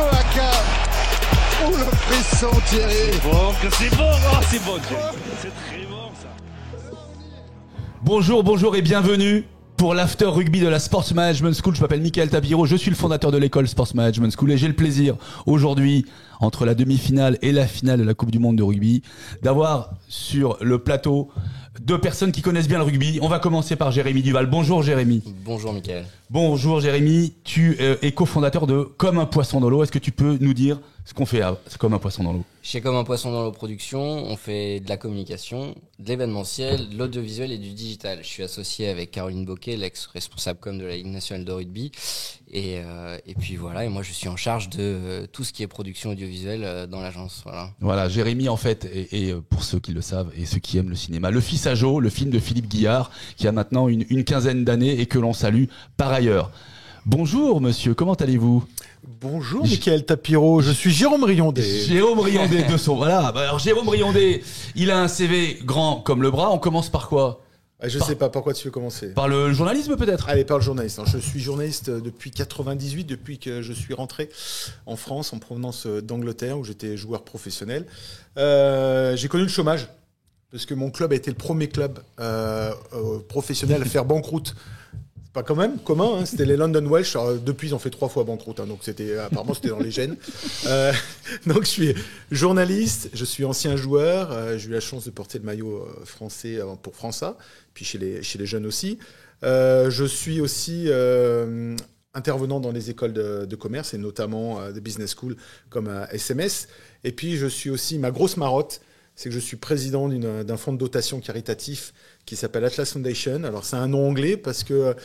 Aka. Oh le frisson Thierry. C'est bon, oh, c'est bon Thierry. C'est très bon ça. Bonjour et bienvenue pour l'after rugby de la Sports Management School. Je m'appelle Michael Tapiro, je suis le fondateur de l'école Sports Management School et j'ai le plaisir aujourd'hui, entre la demi-finale et la finale de la Coupe du Monde de rugby, d'avoir sur le plateau deux personnes qui connaissent bien le rugby. On va commencer par Jérémy Duval. Bonjour Jérémy. Bonjour Michael. Bonjour Jérémy, tu es cofondateur de Comme un poisson dans l'eau. Est-ce que tu peux nous dire ce qu'on fait à Comme un poisson dans l'eau ? Chez Comme un poisson dans l'eau production, on fait de la communication, de l'événementiel, de l'audiovisuel et du digital. Je suis associé avec Caroline Bocquet, l'ex-responsable com de la Ligue nationale de rugby. Et puis voilà, et moi je suis en charge de tout ce qui est production audiovisuelle dans l'agence. Voilà, Jérémy en fait est pour ceux qui le savent et ceux qui aiment le cinéma, le fils à Jo, le film de Philippe Guillard, qui a maintenant une quinzaine d'années et que l'on salue par ailleurs. Bonjour monsieur, comment allez-vous ? Bonjour Michael Tapiro, je suis Jérôme Riondé. Jérôme Riondé de son, voilà. Alors Jérôme Riondé, il a un CV grand comme le bras. On commence par quoi ? Je sais pas par quoi tu veux commencer. Par le journalisme peut-être ? Allez, par le journaliste. Je suis journaliste depuis 98, depuis que je suis rentré en France en provenance d'Angleterre où j'étais joueur professionnel. J'ai connu le chômage parce que mon club a été le premier club professionnel à faire banqueroute. Pas quand même commun, hein. C'était les London Welsh. Alors, depuis, ils ont fait 3 fois banqueroute, hein, donc apparemment c'était dans les gènes. Donc je suis journaliste, je suis ancien joueur. J'ai eu la chance de porter le maillot français pour França, puis chez les jeunes aussi. Je suis aussi intervenant dans les écoles de commerce et notamment des business schools comme SMS. Et puis je suis aussi, ma grosse marotte, c'est que je suis président d'un fonds de dotation caritatif qui s'appelle Atlas Foundation. Alors c'est un nom anglais parce que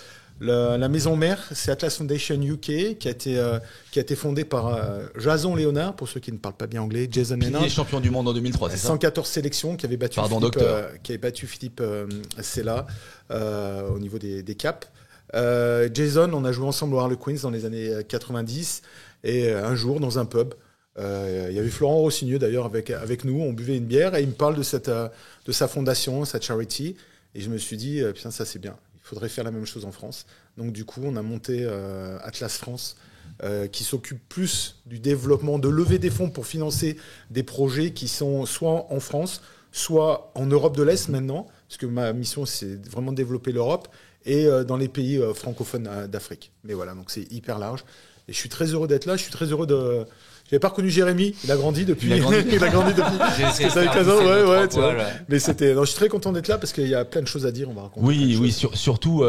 la maison mère, c'est Atlas Foundation UK, qui a été fondée par Jason Leonard, pour ceux qui ne parlent pas bien anglais, Jason Leonard. Il est champion du monde en 2003, c'est ça ? 114 sélections, qui avait battu Philippe Sella au niveau des caps. Jason, on a joué ensemble au Harlequins dans les années 90, et un jour, dans un pub, il y avait Florent Rossigneux d'ailleurs avec nous, on buvait une bière et il me parle de sa fondation, sa charity, et je me suis dit putain, ça c'est bien, il faudrait faire la même chose en France. Donc du coup on a monté Atlas France, qui s'occupe plus du développement, de lever des fonds pour financer des projets qui sont soit en France, soit en Europe de l'Est maintenant, parce que ma mission c'est vraiment de développer l'Europe et dans les pays francophones d'Afrique. Mais voilà, donc c'est hyper large et je suis très heureux d'être là, je suis très heureux de... J'avais pas reconnu Jérémy, il a grandi depuis. Il a grandi depuis. Parce que ça fait 15 ans, ouais, tu vois. Mais je suis très content d'être là parce qu'il y a plein de choses à dire, on va raconter. Oui, surtout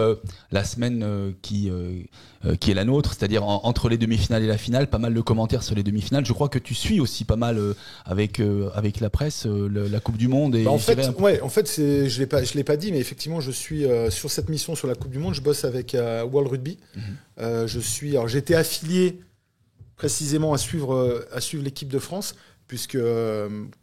la semaine qui est la nôtre, c'est-à-dire entre les demi-finales et la finale, pas mal de commentaires sur les demi-finales. Je crois que tu suis aussi pas mal avec la presse la Coupe du Monde et en fait, je l'ai pas dit, mais effectivement, je suis sur cette mission sur la Coupe du Monde, je bosse avec World Rugby. J'étais affilié précisément à suivre l'équipe de France, puisque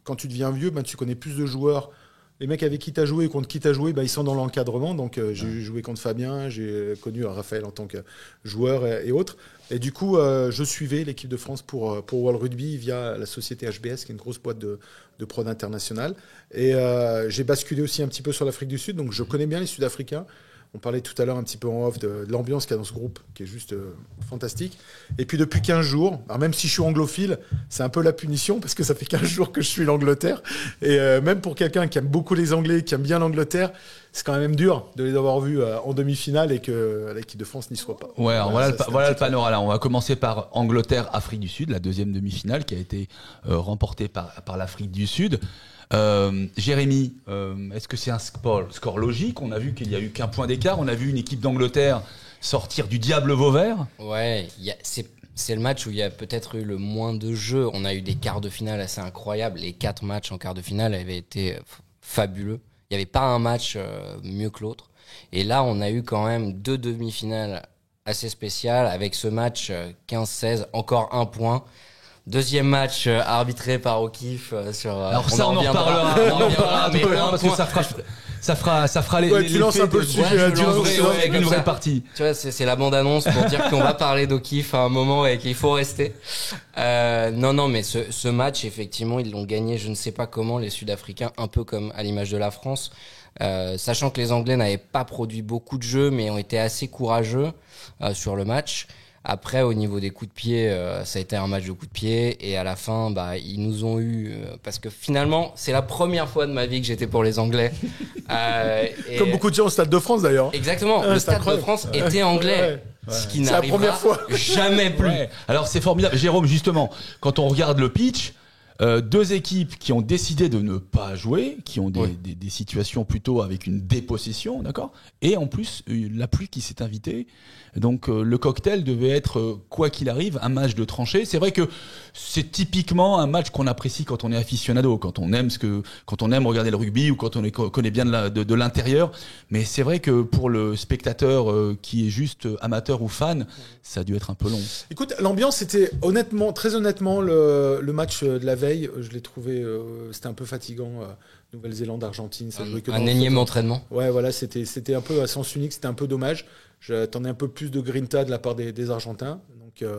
quand tu deviens vieux, tu connais plus de joueurs. Les mecs avec qui tu as joué et contre qui tu as joué, ils sont dans l'encadrement. Donc j'ai joué contre Fabien, j'ai connu Raphaël en tant que joueur et autres. Et du coup, je suivais l'équipe de France pour World Rugby via la société HBS, qui est une grosse boîte de prod internationale. Et j'ai basculé aussi un petit peu sur l'Afrique du Sud, donc je connais bien les Sud-Africains. On parlait tout à l'heure un petit peu en off de l'ambiance qu'il y a dans ce groupe, qui est juste fantastique. Et puis depuis 15 jours, alors même si je suis anglophile, c'est un peu la punition, parce que ça fait 15 jours que je suis l'Angleterre. Et même pour quelqu'un qui aime beaucoup les Anglais, qui aime bien l'Angleterre, c'est quand même dur de les avoir vus en demi-finale et que l'équipe de France n'y soit pas. Ouais, alors voilà le panorama. On va commencer par Angleterre-Afrique du Sud, la deuxième demi-finale qui a été remportée par l'Afrique du Sud. Jérémy, est-ce que c'est un score logique ? On a vu qu'il n'y a eu qu'un point d'écart. On a vu une équipe d'Angleterre sortir du diable Vauvert. Ouais, c'est le match où il y a peut-être eu le moins de jeux. On a eu des quarts de finale assez incroyables. Les 4 matchs en quart de finale avaient été fabuleux. Il n'y avait pas un match mieux que l'autre. Et là, on a eu quand même 2 demi-finales assez spéciales avec ce match 15-16, encore un point. Deuxième match arbitré par O'Keefe sur. Alors ça, on en reparlera. Mais parce que ça fera les. Ouais, tu lances un peu le sujet avec une vraie partie. Tu vois, c'est la bande-annonce pour dire qu'on va parler d'O'Keefe à un moment et qu'il faut rester. Non, mais ce match, effectivement, ils l'ont gagné, je ne sais pas comment, les Sud-Africains, un peu comme à l'image de la France. Sachant que les Anglais n'avaient pas produit beaucoup de jeux, mais ont été assez courageux sur le match. Après, au niveau des coups de pied, ça a été un match de coups de pied. Et à la fin, ils nous ont eu... parce que finalement, c'est la première fois de ma vie que j'étais pour les Anglais. Comme beaucoup de gens au Stade de France, d'ailleurs. Exactement. Le Stade de France était anglais. Ce qui C'est la n'arrivera première fois. jamais plus. Ouais. Alors c'est formidable. Jérôme, justement, quand on regarde le pitch, deux équipes qui ont décidé de ne pas jouer, qui ont des situations plutôt avec une dépossession, d'accord ? Et en plus, la pluie qui s'est invitée. Donc le cocktail devait être, quoi qu'il arrive, un match de tranchée. C'est vrai que c'est typiquement un match qu'on apprécie quand on est aficionado, quand on aime regarder le rugby ou quand on connaît bien de l'intérieur. Mais c'est vrai que pour le spectateur qui est juste amateur ou fan, ça a dû être un peu long. Écoute, l'ambiance était très honnêtement, le match de la veille, je l'ai trouvé, c'était un peu fatigant. Nouvelle-Zélande-Argentine, ça jouait que dans Un le énième foot. entraînement. Ouais, voilà, c'était un peu à sens unique, c'était un peu dommage. J'attendais un peu plus de grinta de la part des Argentins. Donc,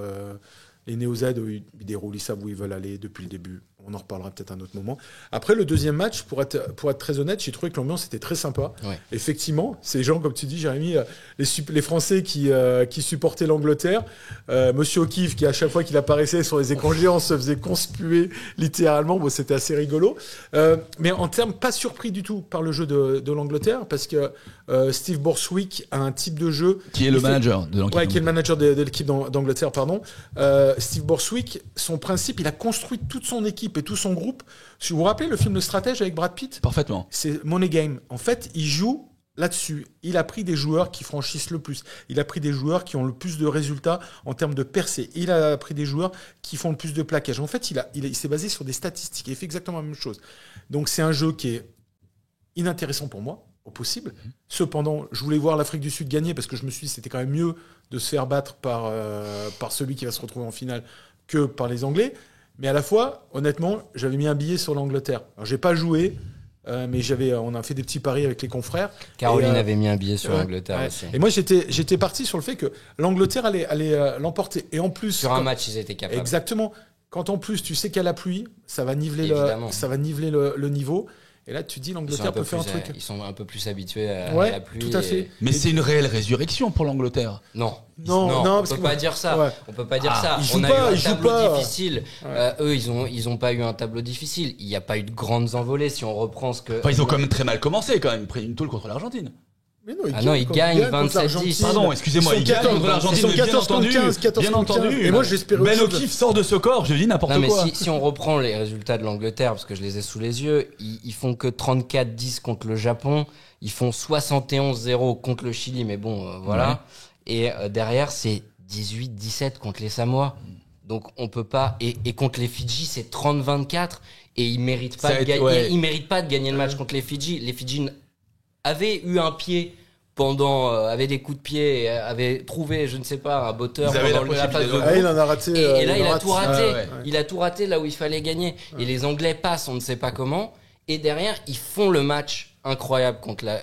les Néo-Z, ils déroulent, ils savent où ils veulent aller depuis le début. On en reparlera peut-être à un autre moment. Après, le deuxième match, pour être très honnête, j'ai trouvé que l'ambiance était très sympa. Ouais. Effectivement, ces gens, comme tu dis, Jérémy, les Français qui supportaient l'Angleterre, Monsieur O'Keefe, qui à chaque fois qu'il apparaissait sur les écrans géants se faisait conspuer littéralement. Bon, c'était assez rigolo. Mais en termes, pas surpris du tout par le jeu de l'Angleterre, parce que Steve Borswick a un type de jeu... Qui est le manager de l'équipe. Ouais, qui est le manager de l'équipe d'Angleterre, pardon. Steve Borswick, son principe, il a construit toute son équipe et tout son groupe. Si vous vous rappelez le film Le Stratège avec Brad Pitt, Parfaitement. c'est Money Game. En fait, il joue là-dessus. Il a pris des joueurs qui franchissent le plus. Il a pris des joueurs qui ont le plus de résultats en termes de percées. Il a pris des joueurs qui font le plus de plaquages. En fait, il s'est basé sur des statistiques. Il fait exactement la même chose. Donc, c'est un jeu qui est inintéressant pour moi, au possible. Cependant, je voulais voir l'Afrique du Sud gagner parce que je me suis dit que c'était quand même mieux de se faire battre par celui qui va se retrouver en finale que par les Anglais. Mais à la fois, honnêtement, j'avais mis un billet sur l'Angleterre. Alors, j'ai pas joué, mais on a fait des petits paris avec les confrères. Caroline avait mis un billet sur ouais, l'Angleterre ouais. aussi. Et moi, j'étais parti sur le fait que l'Angleterre allait l'emporter. Et en plus, Sur un match, ils étaient capables. exactement. Quand en plus tu sais qu'il y a la pluie, ça va niveler Évidemment. le niveau. Et là, tu dis l'Angleterre peut faire un truc. Ils sont un peu plus habitués à Ouais, la pluie. tout à fait. Mais c'est une réelle résurrection pour l'Angleterre. Non, Non, on parce peut que pas dire ça. ouais. On peut pas dire ça. Ils jouent On a pas, eu un ils jouent tableau pas. difficile. Eux, ils ont pas eu un tableau difficile. Il n'y a pas eu de grandes envolées. Si on reprend ce que. Enfin, ils ont quand même très mal commencé, quand même. Ils prennent une tôle contre l'Argentine. Mais non, ils gagnent contre 27-10. l'Argentine. Pardon, excusez-moi, ils gagnent contre l'Argentine. Ils sont Bien 14 contre entendu, 15, 14 bien contre 15. entendu. Et moi, j'espérais Ben autre chose. O'Keefe sort de ce corps, je dis n'importe Non, mais quoi. si on reprend les résultats de l'Angleterre, parce que je les ai sous les yeux, ils font que 34-10 contre le Japon. Ils font 71-0 contre le Chili, mais bon, voilà. Ouais. Et derrière, c'est 18-17 contre les Samoa. Donc on peut pas. Et contre les Fidji, c'est 30-24. Et ils méritent pas, ils méritent pas de gagner le match contre les Fidji. Les Fidji avaient eu un pied avaient des coups de pied, et avaient trouvé, je ne sais pas, un botteur Ils avaient pendant la la phase de possibilité groupe. Ah, il en a raté. Et là, il a tout raté. ouais. Il a tout raté là où il fallait gagner. Et les Anglais passent, on ne sait pas comment. Et derrière, ils font le match incroyable contre la.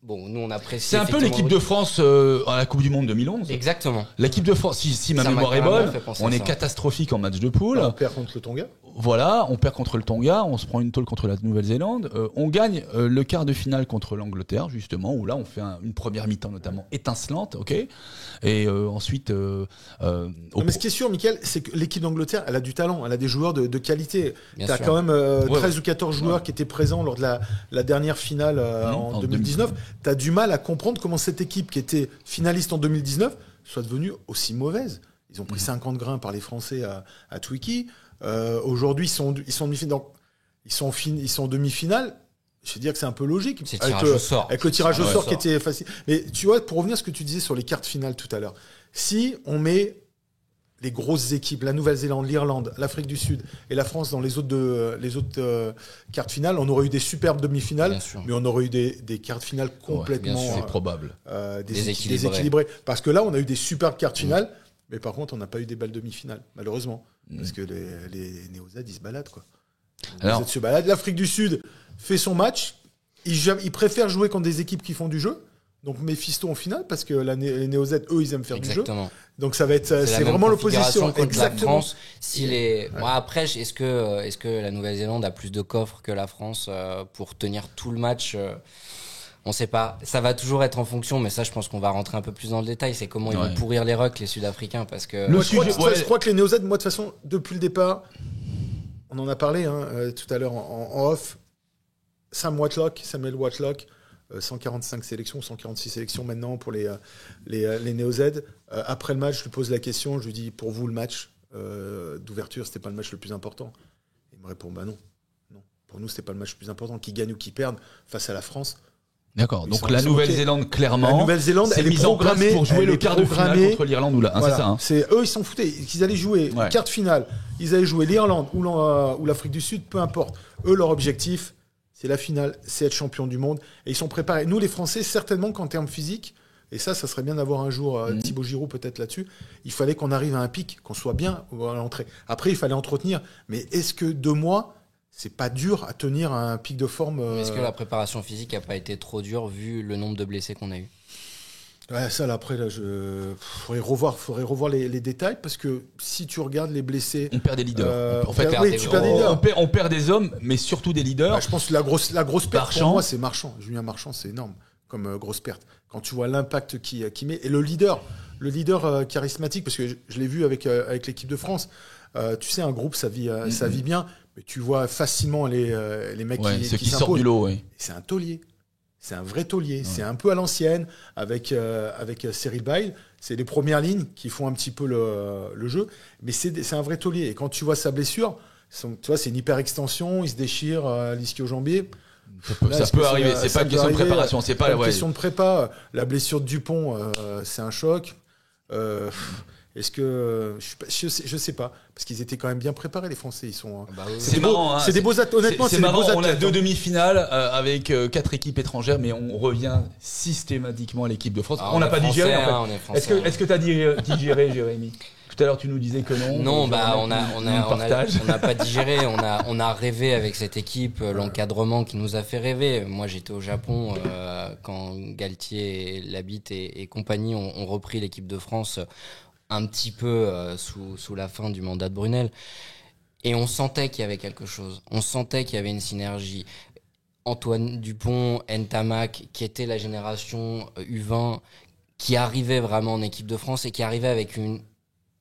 Bon, nous, on apprécie. C'est un peu l'équipe de France à la Coupe du Monde 2011. Exactement. L'équipe de France, si ma Ça mémoire m'a est carrément bonne, fait penser on à est ça. catastrophique en match de poule. On perd contre le Tonga. Voilà, on perd contre le Tonga, on se prend une tôle contre la Nouvelle-Zélande. On gagne le quart de finale contre l'Angleterre, justement, où là, on fait une première mi-temps notamment étincelante, ok. Et ensuite, Mais ce qui est sûr, Mickaël, c'est que l'équipe d'Angleterre, elle a du talent, elle a des joueurs de qualité. Bien T'as sûr. quand même 13 Ouais. ou 14 joueurs qui étaient présents lors de la dernière finale en en 2019. T'as du mal à comprendre comment cette équipe qui était finaliste en 2019 soit devenue aussi mauvaise. Ils ont pris 50 grains par les Français à Twiki. Aujourd'hui, ils sont en demi-finale. Ils sont en demi-finale. Je vais dire que c'est un peu logique. C'est Avec tirage au sort. Avec le tirage au Ouais, sort ça. qui était facile. Mais tu vois, pour revenir à ce que tu disais sur les cartes finales tout à l'heure, si on met les grosses équipes, la Nouvelle-Zélande, l'Irlande, l'Afrique du Sud et la France dans les autres cartes finales, on aurait eu des superbes demi-finales, Bien sûr. mais on aurait eu des cartes finales complètement bien sûr. c'est probable. Déséquilibrées. déséquilibrées. Parce que là, on a eu des superbes cartes finales, mais par contre, on n'a pas eu des belles demi-finales, malheureusement. Parce que les Néo-Z, ils se baladent, quoi. Alors- Les Néo-Z se baladent. L'Afrique du Sud fait son match. Ils préfèrent jouer contre des équipes qui font du jeu. Donc Mephisto en finale, parce que les Néo-Z, eux, ils aiment faire du jeu. Exactement. Donc ça va être, la c'est même vraiment configuration l'opposition. contre la Exactement. France. Bon, après, est-ce que la Nouvelle-Zélande a plus de coffres que la France pour tenir tout le match On sait pas. Ça va toujours être en fonction, mais ça, je pense qu'on va rentrer un peu plus dans le détail. C'est comment ils vont pourrir les rucks, les Sud-Africains, parce que. Je crois que les Néo-Z, moi, de toute façon, depuis le départ, on en a parlé tout à l'heure en off. Samuel Whitelock, 145 sélections, 146 sélections maintenant pour les Néo-Z. Après le match, je lui pose la question, je lui dis, pour vous, le match d'ouverture, c'était pas le match le plus important? Il me répond, bah non. Pour nous, c'était pas le match le plus important. Qu'ils gagnent ou qu'ils perdent face à la France. D'accord. Donc la Nouvelle-Zélande, clairement, la Nouvelle-Zélande, c'est elle est mise en place programmée pour jouer le quart de finale contre l'Irlande ou voilà. c'est ça. C'est eux, ils s'en foutaient. Qu'ils allaient jouer quart de finale, ils allaient jouer l'Irlande ou l'Afrique du Sud, peu importe. Eux, leur objectif, c'est la finale, c'est être champion du monde. Et ils sont préparés. Nous, les Français, certainement qu'en termes physiques, et ça serait bien d'avoir un jour Thibaut Giroud peut-être là-dessus, il fallait qu'on arrive à un pic, qu'on soit bien à l'entrée. Après, il fallait entretenir. Mais est-ce que 2 mois, c'est pas dur à tenir un pic de forme Est-ce que la préparation physique n'a pas été trop dure vu le nombre de blessés qu'on a eu? Ouais, ça, là, après, là, faudrait revoir les détails, parce que si tu regardes les blessés... On perd des leaders. On perd des hommes, mais surtout des leaders. Bah, je pense que la grosse perte, pour moi, c'est Marchand. Julien Marchand, c'est énorme comme grosse perte. Quand tu vois l'impact qu'il met. Et le leader charismatique, parce que je l'ai vu avec l'équipe de France, tu sais, un groupe, ça vit bien, mais tu vois facilement les mecs qui sortent du lot. Ouais. C'est un taulier. C'est un vrai taulier. Ouais. C'est un peu à l'ancienne, avec Cyril Baille. C'est les premières lignes qui font un petit peu le jeu. Mais c'est un vrai taulier. Et quand tu vois sa blessure, tu vois, c'est une hyper-extension, il se déchire l'ischio-jambier. Ça peut arriver, c'est pas une question de préparation. C'est pas une question de prépa. La blessure de Dupont, c'est un choc. Est-ce que je sais pas, parce qu'ils étaient quand même bien préparés, les Français. Ils sont. C'est marrant. C'est des beaux athlètes. Honnêtement, c'est marrant. On a 2 demi-finales avec 4 équipes étrangères, mais on revient systématiquement à l'équipe de France. On n'a pas digéré. En fait. Est-ce que t'as digéré, Jérémy? Tout à l'heure, tu nous disais que non. Non, on n'a pas digéré. On a rêvé avec cette équipe, l'encadrement qui nous a fait rêver. Moi, j'étais au Japon quand Galtier, Labitte et compagnie ont repris l'équipe de France un petit peu sous la fin du mandat de Brunel. Et on sentait qu'il y avait quelque chose. On sentait qu'il y avait une synergie. Antoine Dupont, Ntamak, qui était la génération U20, qui arrivait vraiment en équipe de France et qui arrivait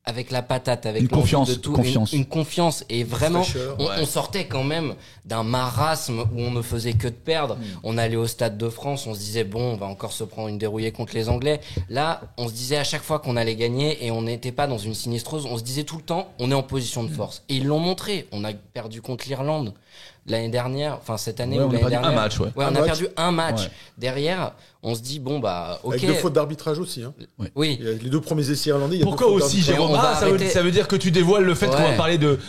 avec la patate, avec une confiance, de tout, une confiance. Et vraiment, on sortait quand même d'un marasme où on ne faisait que de perdre. On allait au Stade de France, on se disait bon, on va encore se prendre une dérouillée contre les Anglais. Là, on se disait à chaque fois qu'on allait gagner et on n'était pas dans une sinistreuse. On se disait tout le temps, on est en position de force. Et ils l'ont montré. On a perdu contre l'Irlande l'année dernière, enfin cette année ou l'année dernière. Un match, on a perdu un match. Ouais. Derrière, on se dit bon bah ok. Avec 2 fautes d'arbitrage aussi. Hein. Oui. Les 2 premiers essais irlandais. Pourquoi aussi, Jérôme? Ça veut dire que tu dévoiles le fait qu'on va parler de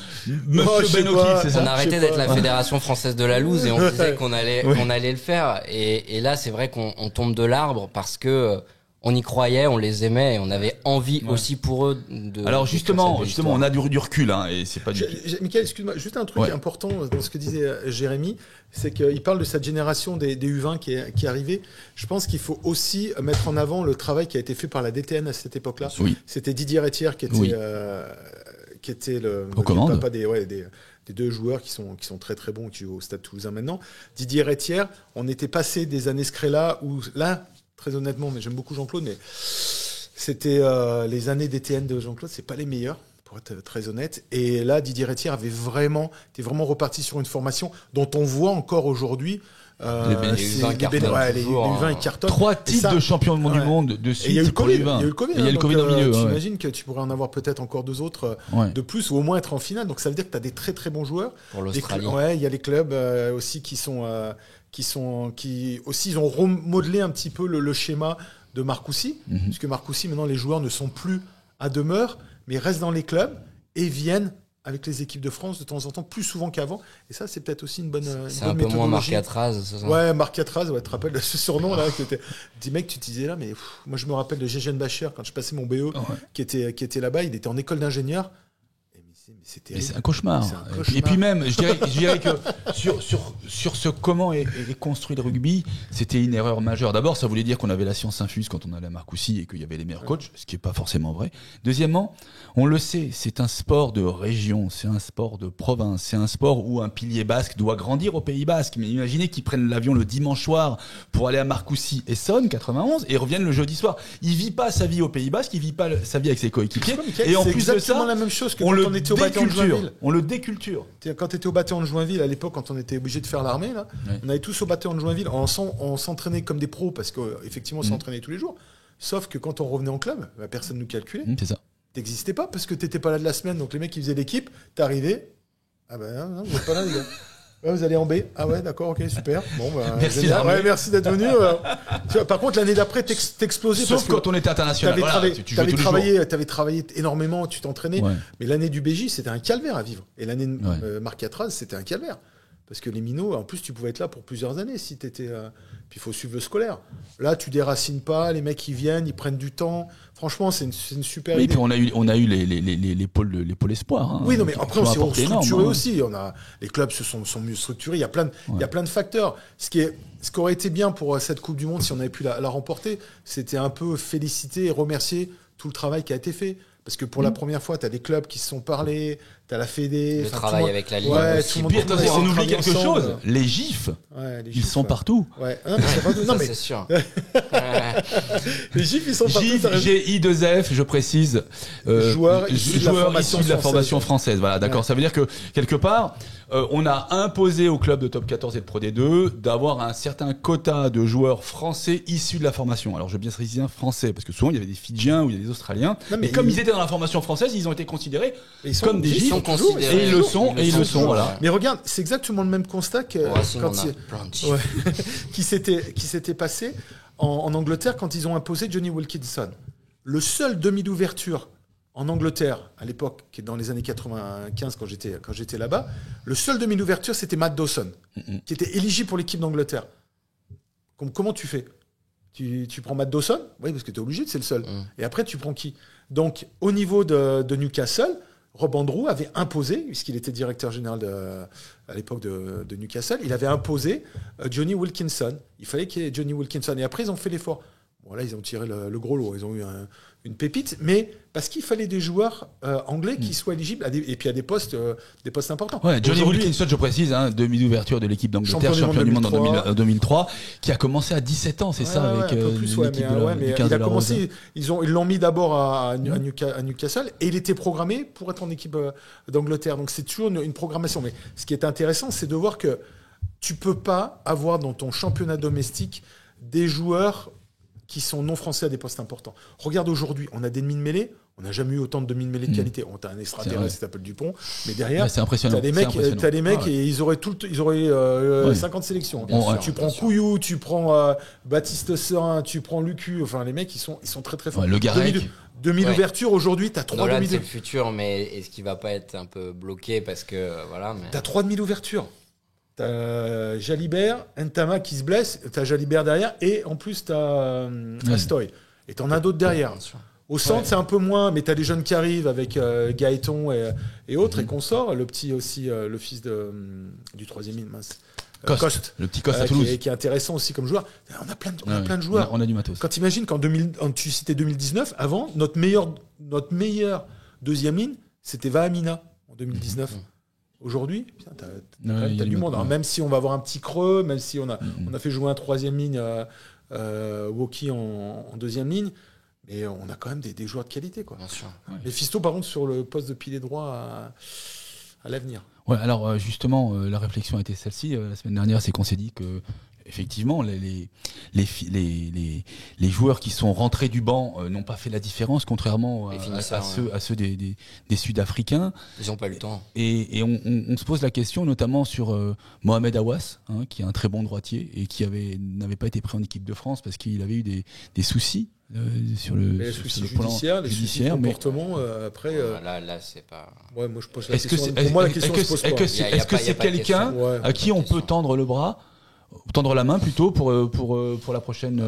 Monsieur Ben O'Keefe, c'est ça? On a arrêté d'être la Fédération française de la loose et on disait qu'on allait le faire. Et là, c'est vrai qu'on tombe de l'arbre parce que on y croyait, on les aimait et on avait envie aussi pour eux de. Alors justement, on a du recul, hein, et c'est pas du. Mickaël, excuse-moi, juste un truc important dans ce que disait Jérémy, c'est qu'il parle de cette génération des U20 qui est arrivée. Je pense qu'il faut aussi mettre en avant le travail qui a été fait par la DTN à cette époque-là. Oui. C'était Didier Rétière qui était le papa des 2 joueurs qui sont très très bons, qui jouent au Stade Toulousain maintenant. Didier Rétière, on était passé des années Scrella où là. Très honnêtement, mais j'aime beaucoup Jean-Claude, mais c'était les années DTN de Jean-Claude, c'est pas les meilleures, pour être très honnête. Et là, Didier Rétière était vraiment reparti sur une formation dont on voit encore aujourd'hui. Les U20 cartonnent. 3 titres de champion du monde de suite. Il y a eu le Covid. Il y a eu le Covid au milieu. Tu imagines que tu pourrais en avoir peut-être encore 2 autres de plus, ou au moins être en finale. Donc ça veut dire que tu as des très très bons joueurs. Pour l'Australie. Il y a les clubs aussi qui aussi ils ont remodelé un petit peu le schéma de Marcoussis, puisque Marcoussis maintenant les joueurs ne sont plus à demeure, mais restent dans les clubs et viennent avec les équipes de France de temps en temps, plus souvent qu'avant. Et ça, c'est peut-être aussi une bonne méthodologie. C'est un peu moins Marc Atraz, c'est ça? Ouais, Marc Atraz, tu te rappelles de ce surnom là dis mec, tu te disais là, mais moi je me rappelle de Gégène Bacher quand je passais mon BE qui était là-bas, il était en école d'ingénieur. Mais Mais c'est un cauchemar. C'est un Et puis même, je dirais que sur ce comment est construit le rugby, c'était une erreur majeure. D'abord, ça voulait dire qu'on avait la science infuse quand on allait à Marcoussis et qu'il y avait les meilleurs coachs, ce qui n'est pas forcément vrai. Deuxièmement, on le sait, c'est un sport de région, c'est un sport de province, c'est un sport où un pilier basque doit grandir au Pays Basque. Mais imaginez qu'ils prennent l'avion le dimanche soir pour aller à Marcoussis, Essonne, 91, et reviennent le jeudi soir. Il vit pas sa vie au Pays Basque, il vit pas sa vie avec ses coéquipiers. Et en plus de ça, la même chose que on quand le on était au Bâton de Joinville. On le déculture. Quand tu étais au Bâton de Joinville, à l'époque, quand on était obligé de faire l'armée, là, on allait tous au Bâton de Joinville. On s'entraînait comme des pros parce qu'effectivement, on s'entraînait tous les jours. Sauf que quand on revenait en club, personne ne nous calculait. C'est ça. T'existais pas parce que t'étais pas là de la semaine. Donc les mecs qui faisaient l'équipe, t'arrivais. Ah ben non, vous êtes pas là, les gars. Ouais, vous allez en B. Ah ouais, d'accord, ok, super. Bon, merci, merci d'être venu. Tu vois, par contre, l'année d'après, t'explosais. Sauf quand on était international. T'avais travaillé énormément, tu t'entraînais. Ouais. Mais l'année du BJ, c'était un calvaire à vivre. Et l'année de Marc Catraz, c'était un calvaire. Parce que les minots, en plus, tu pouvais être là pour plusieurs années si t'étais. Puis il faut suivre le scolaire. Là, tu déracines pas, les mecs ils viennent, ils prennent du temps. Franchement, c'est une super idée. Et puis on a eu les pôles espoirs. Hein, oui, non, mais après on s'est structuré aussi. Les clubs se sont mieux structurés. Il y a plein de facteurs. Ce qui aurait été bien pour cette Coupe du Monde, si on avait pu la remporter, c'était un peu féliciter et remercier tout le travail qui a été fait. Parce que pour la première fois, tu as des clubs qui se sont parlés, tu as la Fédé. Le travail avec la Ligue. Ouais, aussi. Puis attention, on oublie quelque chose. Les gifs, ils sont partout. Ouais. Non, mais c'est sûr. Les gifs, ils sont partout. GIF, G-I-2-F, je précise. Joueurs issus de la formation française. Voilà, d'accord. Ça veut dire que, quelque part, on a imposé aux clubs de top 14 et de Pro D2 d'avoir un certain quota de joueurs français issus de la formation. Alors, je veux bien préciser français, parce que souvent, il y avait des Fidjiens ou il y a des Australiens. Non, mais comme ils étaient dans la formation française, ils ont été considérés comme des gifs. Et ils le sont, voilà. Mais regarde, c'est exactement le même constat qui s'était passé en Angleterre quand ils ont imposé Johnny Wilkinson. Le seul demi d'ouverture en Angleterre, à l'époque, qui est dans les années 95, quand j'étais là-bas, le seul demi d'ouverture, c'était Matt Dawson, qui était éligible pour l'équipe d'Angleterre. Comment tu fais ? Tu prends Matt Dawson ? Oui, parce que tu es obligé, c'est le seul. Et après, tu prends qui ? Donc, au niveau de Newcastle, Rob Andrew avait imposé, puisqu'il était directeur général à l'époque de Newcastle, il avait imposé Johnny Wilkinson. Il fallait qu'il y ait Johnny Wilkinson. Et après, ils ont fait l'effort. Bon, là, ils ont tiré le gros lot. Ils ont eu une pépite, mais parce qu'il fallait des joueurs anglais qui soient éligibles et puis à des postes importants. Ouais, Johnny Wilkinson, je précise, demi d'ouverture de l'équipe d'Angleterre, champion du monde en 2003, qui a commencé à 17 ans, c'est ça, avec un peu plus, l'équipe mais il a commencé. Ils l'ont mis d'abord à Newcastle et il était programmé pour être en équipe d'Angleterre. Donc c'est toujours une programmation. Mais ce qui est intéressant, c'est de voir que tu peux pas avoir dans ton championnat domestique des joueurs qui sont non français à des postes importants. Regarde aujourd'hui, on a des demi-mêlées, on n'a jamais eu autant de demi-mêlées de qualité. On a un extraterrestre qui s'appelle Dupont, mais derrière, c'est impressionnant. T'as des mecs et ils auraient 50 sélections. Tu prends Couillou, tu prends Baptiste Serin, tu prends Lucu, enfin les mecs ils sont très très forts. Le Garec. Demi d'ouverture aujourd'hui, t'as 3 demi c'est le futur, mais est-ce qu'il va pas être un peu bloqué parce que voilà. Mais... T'as 3 demi d'ouverture. T'as Jalibert, Ntama qui se blesse, t'as Jalibert derrière, et en plus t'as Astoy. Et t'en as d'autres derrière. Au centre, c'est un peu moins, mais t'as des jeunes qui arrivent avec Gaëton et autres, et consorts. Le petit aussi, le fils du troisième ligne, mince. Coste. Le petit Coste à Toulouse. Qui est intéressant aussi comme joueur. On a plein de joueurs. On a du matos. Quand t'imagines qu'en tu citais 2019, avant, notre meilleur deuxième ligne, c'était Vahamina en 2019. Aujourd'hui, t'as du monde. Alors, même si on va avoir un petit creux, même si on a fait jouer un troisième ligne, Woki en deuxième ligne, mais on a quand même des joueurs de qualité, quoi. Bien sûr. Les Fisto, par contre, sur le poste de pilier droit à l'avenir. Ouais, alors justement, la réflexion a été celle-ci. La semaine dernière, c'est qu'on s'est dit que effectivement, les joueurs qui sont rentrés du banc n'ont pas fait la différence, contrairement à ceux des Sud-Africains. Ils n'ont pas eu le temps. Et on se pose la question, notamment sur Mohamed Awas, qui est un très bon droitier et qui n'avait pas été pris en équipe de France parce qu'il avait eu des soucis. Sur le plan judiciaire, mais comportement après là c'est pas. Ouais, moi je pose la question. Pour moi la question se pose pas. Est-ce que c'est quelqu'un à qui on peut tendre le bras tendre la main plutôt pour la prochaine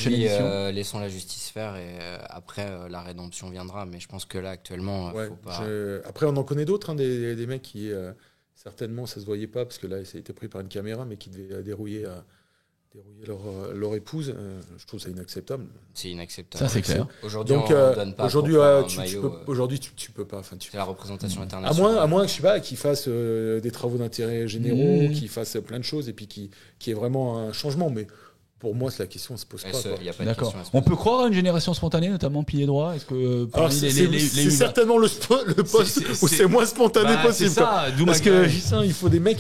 édition. Laissons la justice faire et après la rédemption viendra. Mais je pense que là actuellement, faut pas. Après, on en connaît d'autres, des mecs qui certainement ça se voyait pas parce que là, ça a été pris par une caméra, mais qui devaient dérouiller leur épouse. Je trouve ça inacceptable. C'est inacceptable. Ça, c'est clair. Aujourd'hui, donc, on donne pas. Aujourd'hui, tu peux pas. C'est la représentation internationale. À moins que je sais pas, qu'ils fassent des travaux d'intérêt généraux, qu'ils fassent plein de choses et puis qu'il y ait vraiment un changement. Mais pour moi, la question ne se pose pas. Y a pas de D'accord. question à se poser. On peut croire à une génération spontanée, notamment pilier droit. Est-ce que c'est certainement le poste où c'est moins spontané possible. C'est ça. Parce que il faut des mecs.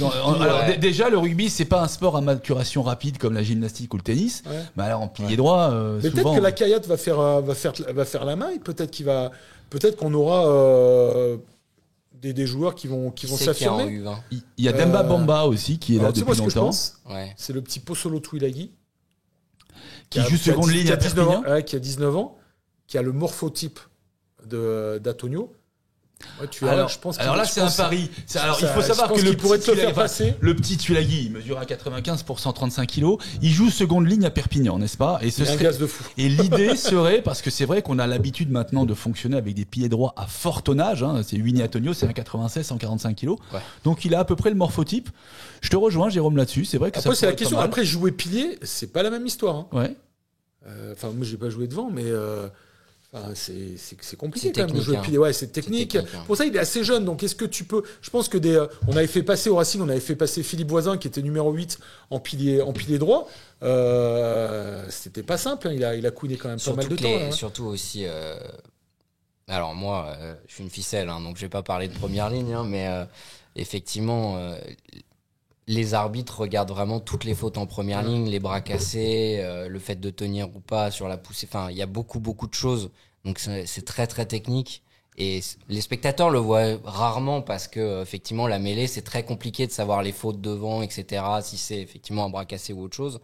Déjà, le rugby, c'est pas un sport à maturation rapide comme la gymnastique ou le tennis. Ouais. Mais alors en pilier droit, mais souvent. peut-être que la Kayat va faire la main. Et peut-être qu'on aura des joueurs qui vont s'affirmer. Il y a Demba Bamba aussi qui est là depuis longtemps. C'est le petit Possolo Twilaghi. Qui joue seconde ligne à Perpignan. Qui a 19 ans, qui a le morphotype d'Antonio. Je pense là, c'est un pari. Il faut savoir que le petit Tulagi, il mesure 1,95 pour 135 kilos. Il joue seconde ligne à Perpignan, n'est-ce pas ? C'est un gaz de fou. Et l'idée serait, parce que c'est vrai qu'on a l'habitude maintenant de fonctionner avec des piliers droits à fort tonnage. C'est Winnie Antonio, c'est 1,96, 145 kilos. Ouais. Donc il a à peu près le morphotype. Je te rejoins, Jérôme, là-dessus. C'est vrai que après, c'est la question. Après, jouer pilier, c'est pas la même histoire. Ouais. Moi, j'ai pas joué devant, mais. C'est compliqué quand même de jouer pilier. Ouais, c'est technique. Pour ça, il est assez jeune. Donc, est-ce que tu peux. Je pense que on avait fait passer au Racing, Philippe Voisin, qui était numéro 8 en pilier droit. C'était pas simple. Il a couiné quand même pas mal de temps. Surtout aussi. Alors, moi, je suis une ficelle, donc je vais pas parler de première ligne, mais effectivement. Les arbitres regardent vraiment toutes les fautes en première ligne, les bras cassés, le fait de tenir ou pas sur la poussée. Enfin, il y a beaucoup de choses. Donc c'est très très technique. Et les spectateurs le voient rarement parce que effectivement la mêlée c'est très compliqué de savoir les fautes devant, etc. Si c'est effectivement un bras cassé ou autre chose.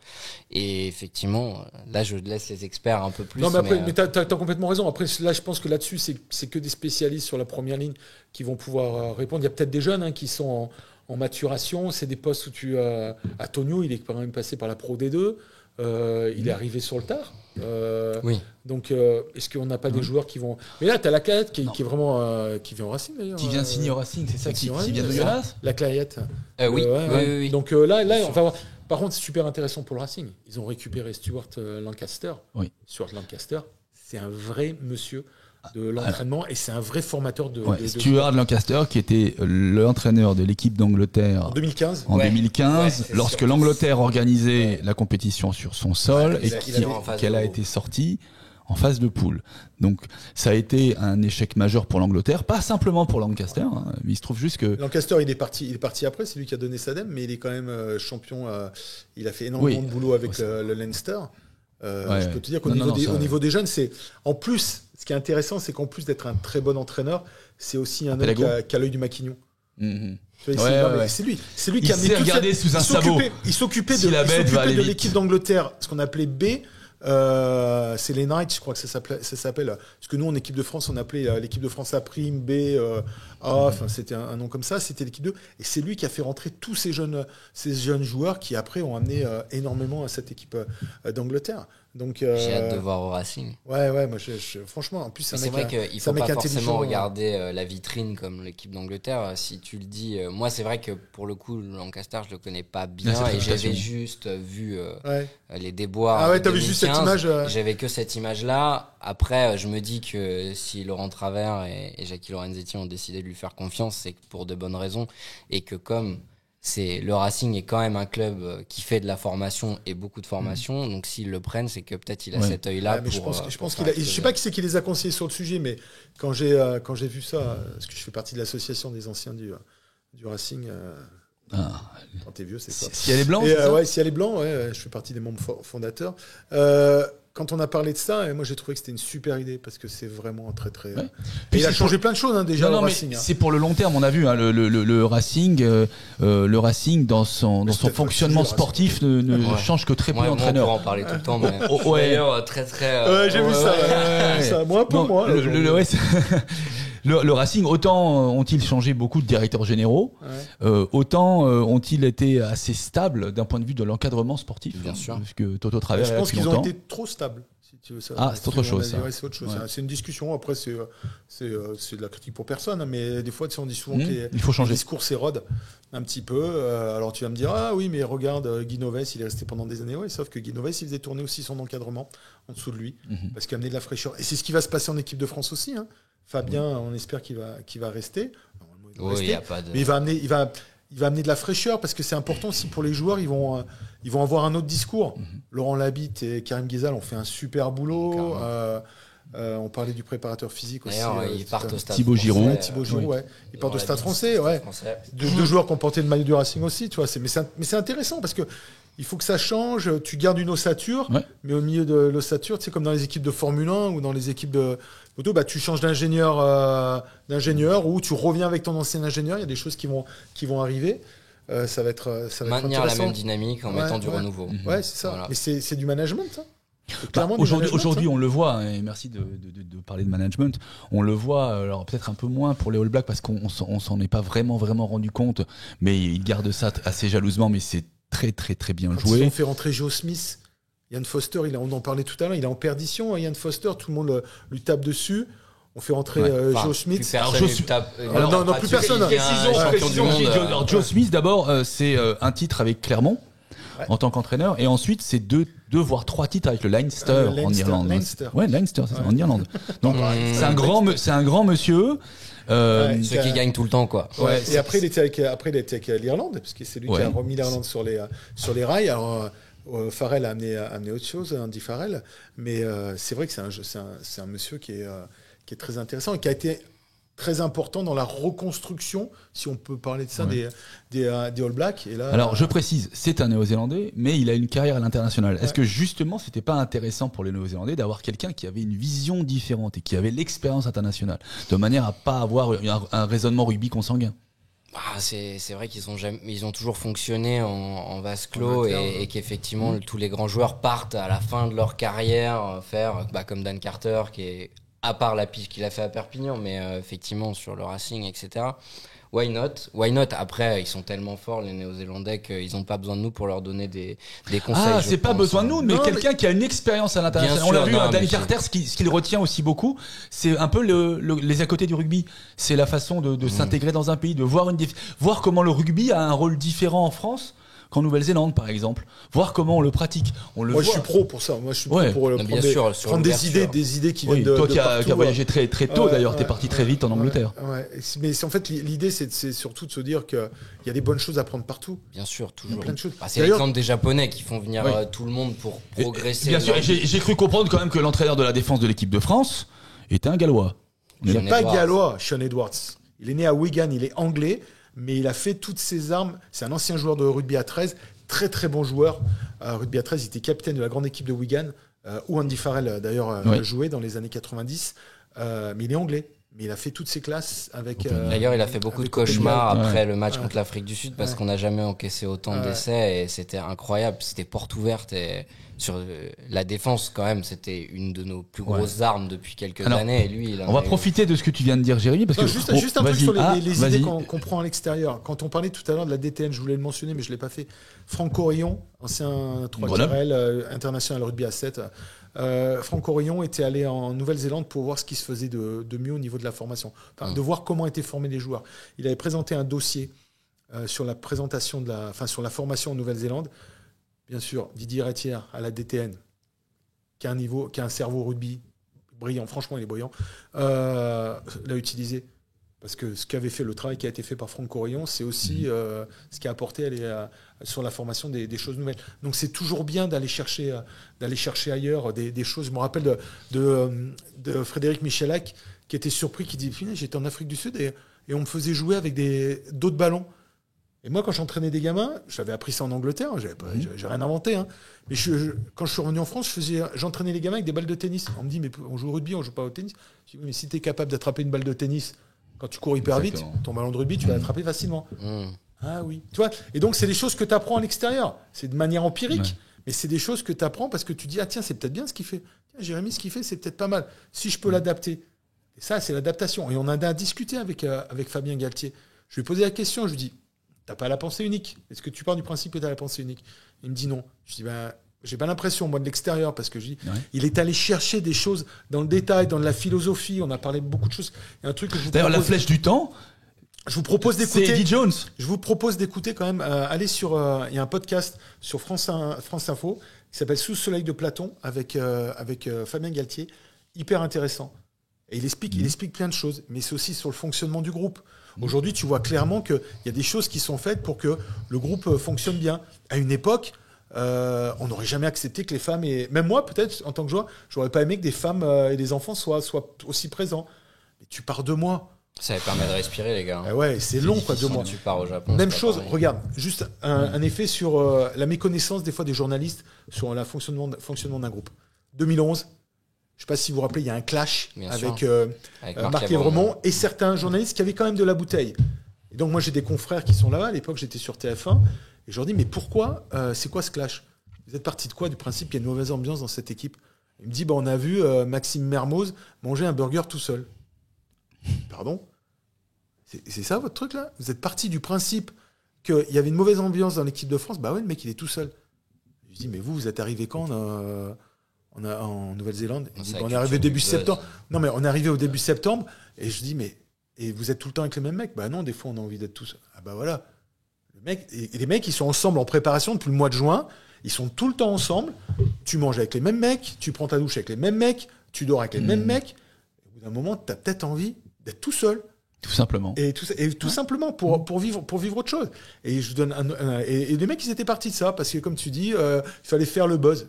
Et effectivement, là je laisse les experts un peu plus. Non, mais t'as complètement raison. Après là, je pense que là-dessus c'est que des spécialistes sur la première ligne qui vont pouvoir répondre. Il y a peut-être des jeunes qui sont en maturation, c'est des postes où Antonio, il est quand même passé par la Pro D2, il est arrivé sur le tard. Oui. Donc, est-ce qu'on n'a pas des joueurs qui vont... Mais là, tu as la Clayette qui est vraiment... qui vient au Racing, d'ailleurs. Qui vient signer au Racing, c'est ça qui vient de Jonas. La Clayette. Oui. Donc là, on va voir... Par contre, c'est super intéressant pour le Racing. Ils ont récupéré Stuart Lancaster. Oui. Stuart Lancaster, c'est un vrai monsieur de l'entraînement et c'est un vrai formateur de Stuart Lancaster qui était l'entraîneur de l'équipe d'Angleterre en 2015 lorsque l'Angleterre organisait la compétition sur son sol et qu'elle a été sortie en phase de poule. Donc ça a été un échec majeur pour l'Angleterre, pas simplement pour Lancaster, mais il se trouve juste que Lancaster il est parti après, c'est lui qui a donné SADEM, mais il est quand même champion, il a fait énormément de boulot avec le Leinster. Je peux te dire qu'au niveau des jeunes, c'est en plus, ce qui est intéressant, c'est qu'en plus d'être un très bon entraîneur, c'est aussi un homme qui a l'œil du maquignon. C'est lui qui a mis regardé sous un sabot. Il s'occupait de l'équipe d'Angleterre, ce qu'on appelait B. C'est les Knights, je crois que ça s'appelle. Parce que nous, en équipe de France, on appelait l'équipe de France A', B, A. Enfin, c'était un nom comme ça. C'était l'équipe 2. Et c'est lui qui a fait rentrer tous ces jeunes joueurs qui après ont amené énormément à cette équipe d'Angleterre. Donc, j'ai hâte de voir au Racing. Ouais, moi, franchement, en plus, c'est vrai qu'il faut pas forcément regarder la vitrine comme l'équipe d'Angleterre. Si tu le dis, moi, c'est vrai que pour le coup, Lancaster, je le connais pas bien et j'avais juste vu les déboires. Ah ouais, t'avais juste cette image. J'avais que cette image-là. Après, je me dis que si Laurent Travers et Jackie Lorenzetti ont décidé de lui faire confiance, c'est pour de bonnes raisons et que comme le Racing est quand même un club qui fait de la formation et beaucoup de formation. Donc s'ils le prennent, c'est que peut-être il a cet œil-là. Mais je pense qu'il a. Je sais pas qui c'est qui les a conseillés sur le sujet, mais quand j'ai vu ça, parce que je fais partie de l'association des anciens du Racing. Quand t'es vieux, c'est ça. Si elle est blanche. Si elle est blanche, je fais partie des membres fondateurs. Quand on a parlé de ça, moi j'ai trouvé que c'était une super idée parce que c'est vraiment très très. Ouais. Et il a changé plein de choses déjà. Non, le Racing. C'est pour le long terme. On a vu le Racing dans son fonctionnement sportif ne change que très peu d'entraîneurs. On peut en parler tout le temps, mais d'ailleurs très très. J'ai vu ça. Moi un peu moi. Le Racing, autant ont-ils changé beaucoup de directeurs généraux, autant ont-ils été assez stables d'un point de vue de l'encadrement sportif. Bien sûr. Parce que Toto Travers, Je pense depuis qu'ils ont longtemps. été trop stables. Si tu veux ça. Ah, c'est autre chose, ça. Ouais, c'est autre chose. Ouais. C'est une discussion. Après, c'est de la critique pour personne. Hein, mais des fois, tu sais, on dit souvent que Il faut changer. les discours s'érodent un petit peu. Alors, tu vas me dire, ah oui, mais regarde, Guy Novès, il est resté pendant des années. Ouais, sauf que Guy Novès, il faisait tourner aussi son encadrement en dessous de lui. Parce qu'il amenait de la fraîcheur. Et c'est ce qui va se passer en équipe de France aussi. Hein. Fabien, on espère qu'il va rester. Normalement, il doit Oui, rester. il y a pas de. Mais il va amener de la fraîcheur parce que c'est important aussi pour les joueurs. Ils vont avoir un autre discours. Laurent Labitte et Karim Ghezal ont fait un super boulot. On parlait du préparateur physique aussi. D'ailleurs, ils partent au stade. Thibaut français. Giroud. Ouais, Thibaut Giroud, ouais. Ils partent au stade français. Ouais. Français. Deux joueurs qui ont porté le maillot du Racing aussi. Tu vois, mais c'est intéressant parce que il faut que ça change. Tu gardes une ossature, mais au milieu de l'ossature, tu sais, comme dans les équipes de Formule 1 ou dans les équipes de moto, bah, tu changes d'ingénieur ou tu reviens avec ton ancien ingénieur. Il y a des choses qui vont arriver. Ça va être Maintenir la intéressant. même dynamique en mettant du renouveau. Ouais, c'est ça. Voilà. Mais c'est du management, ça. Aujourd'hui, on le voit, hein, et merci de parler de management. On le voit, alors peut-être un peu moins pour les All Blacks parce qu'on s'en est pas vraiment rendu compte, mais ils gardent ça assez jalousement, mais c'est très bien Quand joué. ils ont fait rentrer Joe Smith, Ian Foster, on en parlait tout à l'heure, il est en perdition. Ian Foster, tout le monde lui tape dessus. On fait rentrer Joe Smith. Plus personne. Précision. Alors, Joe Smith, d'abord, c'est un titre avec Clermont. En tant qu'entraîneur, et ensuite c'est deux voire 3 titres avec le Leinster en Irlande. Ouais, Leinster, c'est ça, en Irlande. Donc c'est un grand monsieur. Ceux qui gagnent tout le temps, quoi. Ouais, et après il était avec l'Irlande, parce que c'est lui qui a remis l'Irlande sur les rails. Alors Farrell a amené autre chose, Andy Farrell, mais c'est vrai que c'est un monsieur qui est très intéressant et qui a été très important dans la reconstruction, si on peut parler de ça, des All Blacks. Et là, alors, je précise, c'est un Néo-Zélandais, mais il a une carrière à l'international. Est-ce que justement, c'était pas intéressant pour les Néo-Zélandais d'avoir quelqu'un qui avait une vision différente et qui avait l'expérience internationale, de manière à pas avoir un raisonnement rugby consanguin? C'est vrai ils ont toujours fonctionné en vase clos et qu'effectivement tous les grands joueurs partent à la fin de leur carrière faire comme Dan Carter qui est à part la pige qu'il a fait à Perpignan, mais effectivement sur le Racing, etc. Why not? Après, ils sont tellement forts, les Néo-Zélandais, qu'ils n'ont pas besoin de nous pour leur donner des conseils. Ah, c'est pas besoin de nous, mais quelqu'un qui a une expérience à l'international. On l'a vu, Dan Carter, ce qu'il retient aussi beaucoup, c'est un peu les à côté du rugby. C'est la façon de s'intégrer dans un pays, de voir comment le rugby a un rôle différent en France qu'en Nouvelle-Zélande, par exemple. Voir comment on le pratique. Moi, je suis pro pour ça. Moi, je suis pro pour prendre des idées qui viennent de toi qui partout. As voyagé très tôt, d'ailleurs, t'es parti très vite en Angleterre. Mais en fait, l'idée, c'est surtout de se dire qu'il y a des bonnes choses à prendre partout. Bien sûr, toujours. Plein de choses. C'est l'exemple des Japonais qui font venir tout le monde pour progresser. Bien sûr, j'ai cru comprendre quand même que l'entraîneur de la défense de l'équipe de France était un Gallois. Il n'est pas gallois, Sean Edwards. Il est né à Wigan, il est anglais. Mais il a fait toutes ses armes. C'est un ancien joueur de rugby à 13, très très bon joueur. Rugby à 13, il était capitaine de la grande équipe de Wigan, où Andy Farrell d'ailleurs jouait dans les années 90. Mais il est anglais. Mais il a fait toutes ses classes avec. D'ailleurs, il a fait beaucoup de cauchemars après le match contre l'Afrique du Sud parce qu'on n'a jamais encaissé autant d'essais et c'était incroyable. C'était porte ouverte et sur la défense quand même, c'était une de nos plus grosses armes depuis quelques années. Et lui, on va profiter de ce que tu viens de dire, Jérémy, parce que juste un truc sur les idées qu'on prend à l'extérieur. Quand on parlait tout à l'heure de la DTN, je voulais le mentionner, mais je l'ai pas fait. Franck Orillon, ancien 3-4L international rugby à 7. Franck Orillon était allé en Nouvelle-Zélande pour voir ce qui se faisait de mieux au niveau de la formation, de voir comment étaient formés les joueurs. Il avait présenté un dossier sur la présentation sur la formation en Nouvelle-Zélande. Bien sûr, Didier Ratière à la DTN, qui a un cerveau rugby brillant, franchement il est brillant, l'a utilisé. Parce que ce qu'avait fait le travail qui a été fait par Franck Orillon, c'est aussi ce qui a apporté sur la formation des choses nouvelles. Donc c'est toujours bien d'aller chercher ailleurs des choses. Je me rappelle de Frédéric Michalak qui était surpris, qui dit « J'étais en Afrique du Sud et on me faisait jouer avec d'autres ballons. » Et moi, quand j'entraînais des gamins, j'avais appris ça en Angleterre, j'ai rien inventé. Hein. Mais quand je suis revenu en France, j'entraînais les gamins avec des balles de tennis. On me dit, mais on joue au rugby, on joue pas au tennis. Je dis, mais si tu es capable d'attraper une balle de tennis, quand tu cours hyper vite, ton ballon de rugby, tu vas l'attraper facilement. Ah oui. Tu vois. Et donc, c'est des choses que tu apprends à l'extérieur. C'est de manière empirique, mais c'est des choses que tu apprends parce que tu dis, ah tiens, c'est peut-être bien ce qu'il fait. Tiens, Jérémy, ce qu'il fait, c'est peut-être pas mal. Si je peux l'adapter. Et ça, c'est l'adaptation. Et on en a discuté avec Fabien Galtier. Je lui ai posé la question, je lui ai dit, t'as pas la pensée unique. Est-ce que tu pars du principe que t'as la pensée unique? Il me dit non. Je dis, j'ai pas l'impression, moi, de l'extérieur, parce que il est allé chercher des choses dans le détail, dans la philosophie. On a parlé de beaucoup de choses. Il y a un truc que je vous D'ailleurs, propose, la flèche du temps, je vous propose d'écouter. c'est Eddie Jones. Je vous propose d'écouter quand même. Allez sur. Il y a un podcast sur France Info qui s'appelle Sous le soleil de Platon avec Fabien Galtier. Hyper intéressant. Et il explique plein de choses. Mais c'est aussi sur le fonctionnement du groupe. Aujourd'hui, tu vois clairement qu'il y a des choses qui sont faites pour que le groupe fonctionne bien. À une époque, on n'aurait jamais accepté que les femmes, et même moi peut-être en tant que joueur, j'aurais pas aimé que des femmes et des enfants soient aussi présents. Mais tu pars 2 mois. Ça permet de respirer, les gars. Ouais, c'est long, quoi, 2 mois. Tu pars au Japon. Même c'est pas chose, pareil. regarde, juste un effet sur la méconnaissance des fois des journalistes sur le fonctionnement d'un groupe. 2011, je ne sais pas si vous vous rappelez, il y a un clash Bien avec sûr. Avec Marc Lévremont et certains journalistes qui avaient quand même de la bouteille. Et donc moi j'ai des confrères qui sont là-bas, à l'époque j'étais sur TF1, et je leur dis mais pourquoi, c'est quoi ce clash? Vous êtes parti de quoi? Du principe qu'il y a une mauvaise ambiance dans cette équipe? Il me dit on a vu Maxime Mermoz manger un burger tout seul. Pardon? C'est ça votre truc là? Vous êtes parti du principe qu'il y avait une mauvaise ambiance dans l'équipe de France? Bah ouais, le mec il est tout seul. Je dis mais vous êtes arrivé quand en Nouvelle-Zélande? Il dit, on est arrivé début septembre. Non mais on est arrivé au début septembre et je dis mais et vous êtes tout le temps avec les mêmes mecs? Bah non, des fois on a envie d'être tous. Ah bah voilà. Et les mecs ils sont ensemble en préparation depuis le mois de juin. Ils sont tout le temps ensemble. Tu manges avec les mêmes mecs, tu prends ta douche avec les mêmes mecs, tu dors avec les mêmes mecs. Au bout d'un moment, tu as peut-être envie d'être tout seul. Tout simplement. Et tout simplement pour vivre autre chose. Et je donne et les mecs ils étaient partis de ça parce que comme tu dis, il fallait faire le buzz.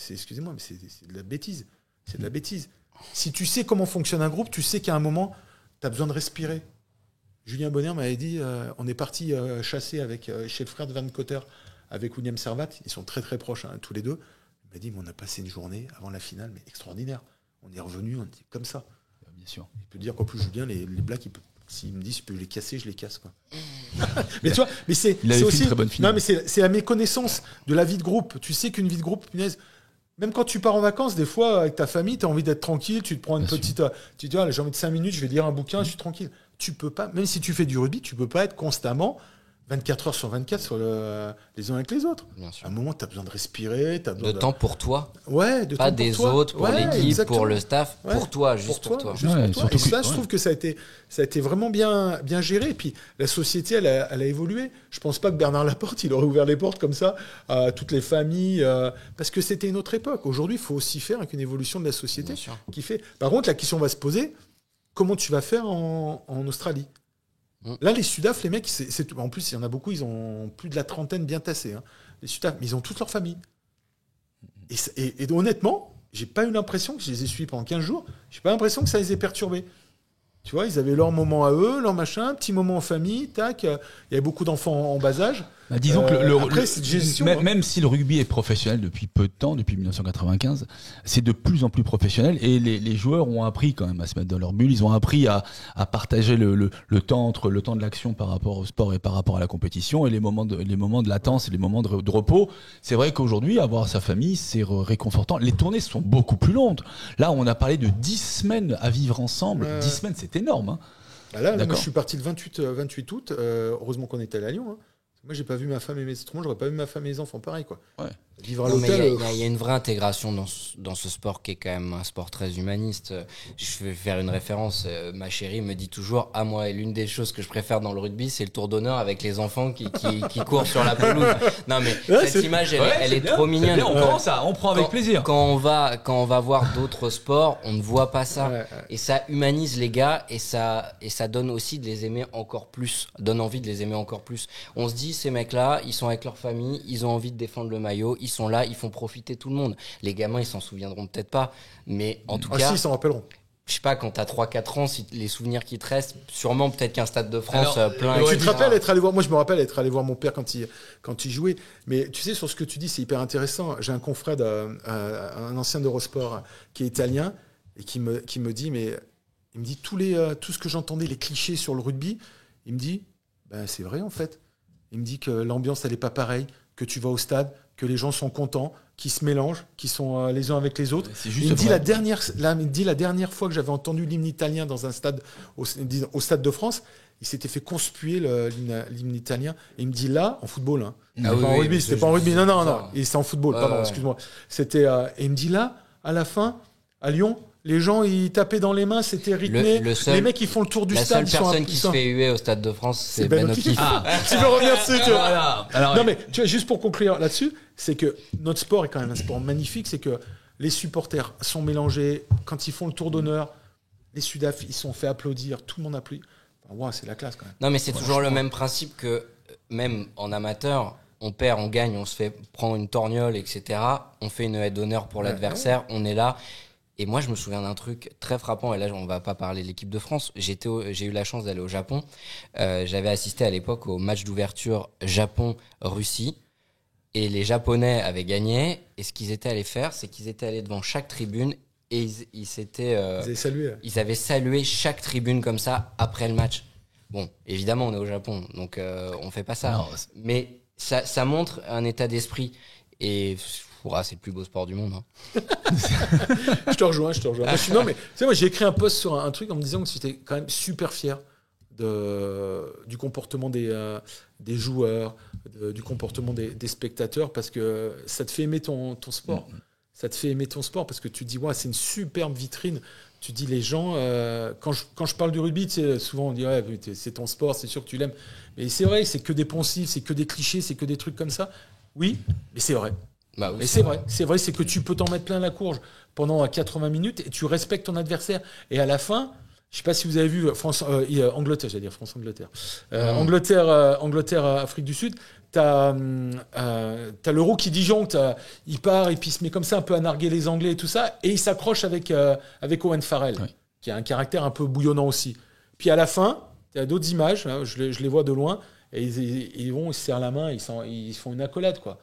Excusez-moi, mais c'est de la bêtise. C'est de la bêtise. Si tu sais comment fonctionne un groupe, tu sais qu'à un moment, tu as besoin de respirer. Julien Bonner m'avait dit, on est parti chasser chez le frère de Van Cotter avec William Servat. Ils sont très très proches tous les deux. Il m'a dit, mais on a passé une journée avant la finale, mais extraordinaire. On est revenu, on était comme ça. Bien sûr. Il peut dire qu'en plus Julien, les blagues, s'il me dit si je peux les casser, je les casse, quoi. Mais tu vois, mais c'est aussi une très bonne finale. Non, mais c'est la méconnaissance de la vie de groupe. Tu sais qu'une vie de groupe, punaise, même quand tu pars en vacances, des fois avec ta famille, tu as envie d'être tranquille, tu te prends une petite tu te dis j'ai envie de 5 minutes, je vais lire un bouquin, je suis tranquille. Tu peux pas, même si tu fais du rugby, tu peux pas être constamment 24 heures sur 24 sur les uns avec les autres. Bien sûr. À un moment, tu as besoin de respirer, tu as besoin De temps pour toi. Ouais, de Pas temps pour des toi. autres, pour Ouais, l'équipe, exactement. pour le staff, Ouais. pour toi, juste pour toi. Juste Ouais, pour toi. surtout Et ça, que- je trouve que ça a été vraiment bien géré. Et puis, la société, elle a évolué. Je pense pas que Bernard Laporte, il aurait ouvert les portes comme ça à toutes les familles, parce que c'était une autre époque. Aujourd'hui, il faut aussi faire avec une évolution de la société Bien sûr. qui fait. Par contre, la question va se poser, comment tu vas faire en Australie? Là, les Sudaf, les mecs, en plus, il y en a beaucoup, ils ont plus de la trentaine bien tassés. Hein. Les Sudaf, mais ils ont toute leur famille. Et honnêtement, j'ai pas eu l'impression que je les ai suivis pendant 15 jours, j'ai pas l'impression que ça les ait perturbés. Tu vois, ils avaient leur moment à eux, leur machin, petit moment en famille, tac. Il y avait beaucoup d'enfants en bas âge. Bah, disons que après, c'est de gestion, même, hein. même si le rugby est professionnel depuis peu de temps, depuis 1995, c'est de plus en plus professionnel et les joueurs ont appris quand même à se mettre dans leur bulle. Ils ont appris à partager le temps entre le temps de l'action par rapport au sport et par rapport à la compétition et les moments de latence et les moments de repos. C'est vrai qu'aujourd'hui, avoir sa famille, c'est réconfortant. Les tournées sont beaucoup plus longues. Là, on a parlé de 10 semaines à vivre ensemble. 10 semaines, c'est énorme. Hein. Bah là, moi, D'accord. je suis parti le 28 août. Heureusement qu'on était allé à Lyon. Hein. Moi, j'ai pas vu ma femme et mes enfants. J'aurais pas vu ma femme et mes enfants pareil, quoi. Ouais. Vivre à Non, mais l'hôtel. il y a une vraie intégration dans ce sport qui est quand même un sport très humaniste. Je vais faire une référence. Ma chérie me dit toujours, moi, l'une des choses que je préfère dans le rugby, c'est le tour d'honneur avec les enfants qui courent sur la pelouse. Non, mais Ouais, cette image, elle est trop C'est mignonne. bien, on prend ça, on prend avec plaisir. Quand on va voir d'autres sports, on ne voit pas ça. Ouais. Et ça humanise les gars et ça donne aussi de les aimer encore plus, donne envie de les aimer encore plus. On se dit, ces mecs-là, ils sont avec leur famille, ils ont envie de défendre le maillot, ils sont là, ils font profiter tout le monde. Les gamins, ils s'en souviendront peut-être pas, mais en tout Ah cas, si, ils s'en rappelleront. je sais pas, quand t'as 3-4 ans, si les souvenirs qui te restent, sûrement peut-être qu'un Stade de France Alors, plein. Tu te etc. rappelles être allé voir, moi je me rappelle être allé voir mon père quand il jouait. Mais tu sais, sur ce que tu dis, c'est hyper intéressant. J'ai un confrère, un ancien d'Eurosport qui est italien et qui me dit, mais il me dit tout ce que j'entendais, les clichés sur le rugby, il me dit, ben c'est vrai en fait. Il me dit que l'ambiance elle est pas pareille, que tu vas au stade, que les gens sont contents, qui se mélangent, qui sont les uns avec les autres. C'est juste il me dit vrai. il me dit la dernière fois que j'avais entendu l'hymne italien dans un stade, au Stade de France, il s'était fait conspuer l'hymne italien. Et il me dit là, en football, hein. Ah C'était oui, pas en oui, rugby, mais c'était c'est pas en rugby. juste Non, ça. et c'est en football, Ouais, pardon, ouais. excuse-moi. C'était, et il me dit là, à la fin, à Lyon, les gens, ils tapaient dans les mains, c'était rythmé. Le seul- les mecs, ils font le tour du La stade. seule personne qui se fait huer au Stade de France, c'est Ben O'Keefe. Tu veux revenir dessus, tu vois. Voilà. Alors, Non, mais tu vois, juste pour conclure là-dessus, c'est que notre sport est quand même un sport magnifique. C'est que les supporters sont mélangés. Quand ils font le tour d'honneur, les Sudaf, ils sont fait applaudir. Tout le monde applaudit. Enfin, wow, c'est la classe quand même. Non, mais c'est toujours le même principe que même en amateur, on perd, on gagne, on se fait prendre une torgnole, etc. On fait une aide d'honneur pour l'adversaire, on est là. Et moi, je me souviens d'un truc très frappant, et là, on va pas parler de l'équipe de France. J'ai eu la chance d'aller au Japon. J'avais assisté à l'époque au match d'ouverture Japon-Russie. Et les Japonais avaient gagné. Et ce qu'ils étaient allés faire, c'est qu'ils étaient allés devant chaque tribune et Vous avez salué. ils avaient salué chaque tribune comme ça après le match. Bon, évidemment, on est au Japon, donc on fait pas ça. Non, mais ça montre un état d'esprit. Et c'est le plus beau sport du monde. Hein. Je te rejoins. Non, mais tu sais, moi, j'ai écrit un post sur un truc en me disant que j'étais quand même super fier du comportement des joueurs, du comportement des spectateurs, parce que ça te fait aimer ton sport. Ça te fait aimer ton sport parce que tu te dis, ouais, c'est une superbe vitrine. Tu dis, les gens, quand je parle du rugby, tu sais, souvent on dit, ouais, c'est ton sport, c'est sûr que tu l'aimes. Mais c'est vrai, c'est que des poncifs, c'est que des clichés, c'est que des trucs comme ça. Oui, mais c'est vrai. Bah oui, Mais c'est vrai, c'est que tu peux t'en mettre plein la courge pendant 80 minutes et tu respectes ton adversaire. Et à la fin, je sais pas si vous avez vu Angleterre, j'allais dire France-Angleterre. Angleterre, Afrique du Sud, t'as l'euro qui disjoncte, il part et puis il se met comme ça un peu à narguer les Anglais et tout ça, et il s'accroche avec Owen Farrell, Oui. qui a un caractère un peu bouillonnant aussi. Puis à la fin, tu as d'autres images, hein, je les vois de loin, et ils vont, ils se serrent la main, ils font une accolade, quoi.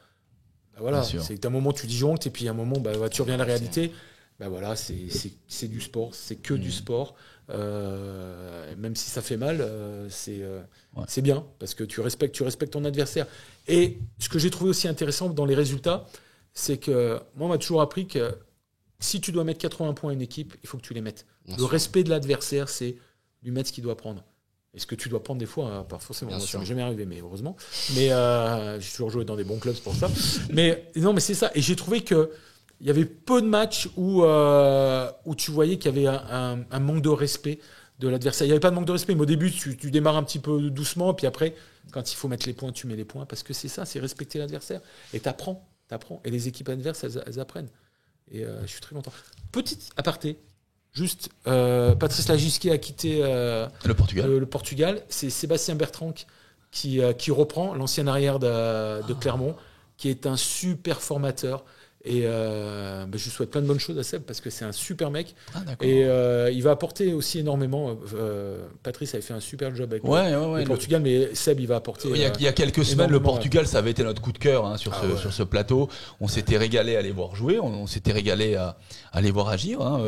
Ben voilà, Bien sûr. c'est qu'à un moment tu disjonctes et puis à un moment tu reviens à la réalité. Ben voilà, c'est du sport, c'est que du sport. Même si ça fait mal, c'est bien parce que tu respectes ton adversaire. Et ce que j'ai trouvé aussi intéressant dans les résultats, c'est que moi on m'a toujours appris que si tu dois mettre 80 points à une équipe, il faut que tu les mettes. Bien Le sûr. respect de l'adversaire, c'est lui mettre ce qu'il doit prendre. Et ce que tu dois prendre des fois, hein, pas forcément, Bien moi, ça sûr. m'est jamais arrivé, mais heureusement. Mais j'ai toujours joué dans des bons clubs c'est pour ça. Mais non, mais c'est ça. Et j'ai trouvé que il y avait peu de matchs où tu voyais qu'il y avait un manque de respect de l'adversaire. Il n'y avait pas de manque de respect, mais au début, tu démarres un petit peu doucement, puis après, quand il faut mettre les points, tu mets les points, parce que c'est ça, c'est respecter l'adversaire. Et t'apprends. Et les équipes adverses, elles apprennent. Et je suis très content. Petite aparté, juste, Patrice Lagisquet a quitté le Portugal. le Portugal. C'est Sébastien Bertrand qui reprend, l'ancien arrière de Clermont, qui est un super formateur. Et je lui souhaite plein de bonnes choses à Seb parce que c'est un super mec. Ah, d'accord. Et il va apporter aussi énormément. Patrice avait fait un super job avec le Portugal, mais Seb, il va apporter. Il y a quelques semaines, le énormément, Portugal, ça avait été notre coup de cœur hein, sur ce plateau. On s'était régalé à les voir jouer, on s'était régalé à les voir agir. Hein.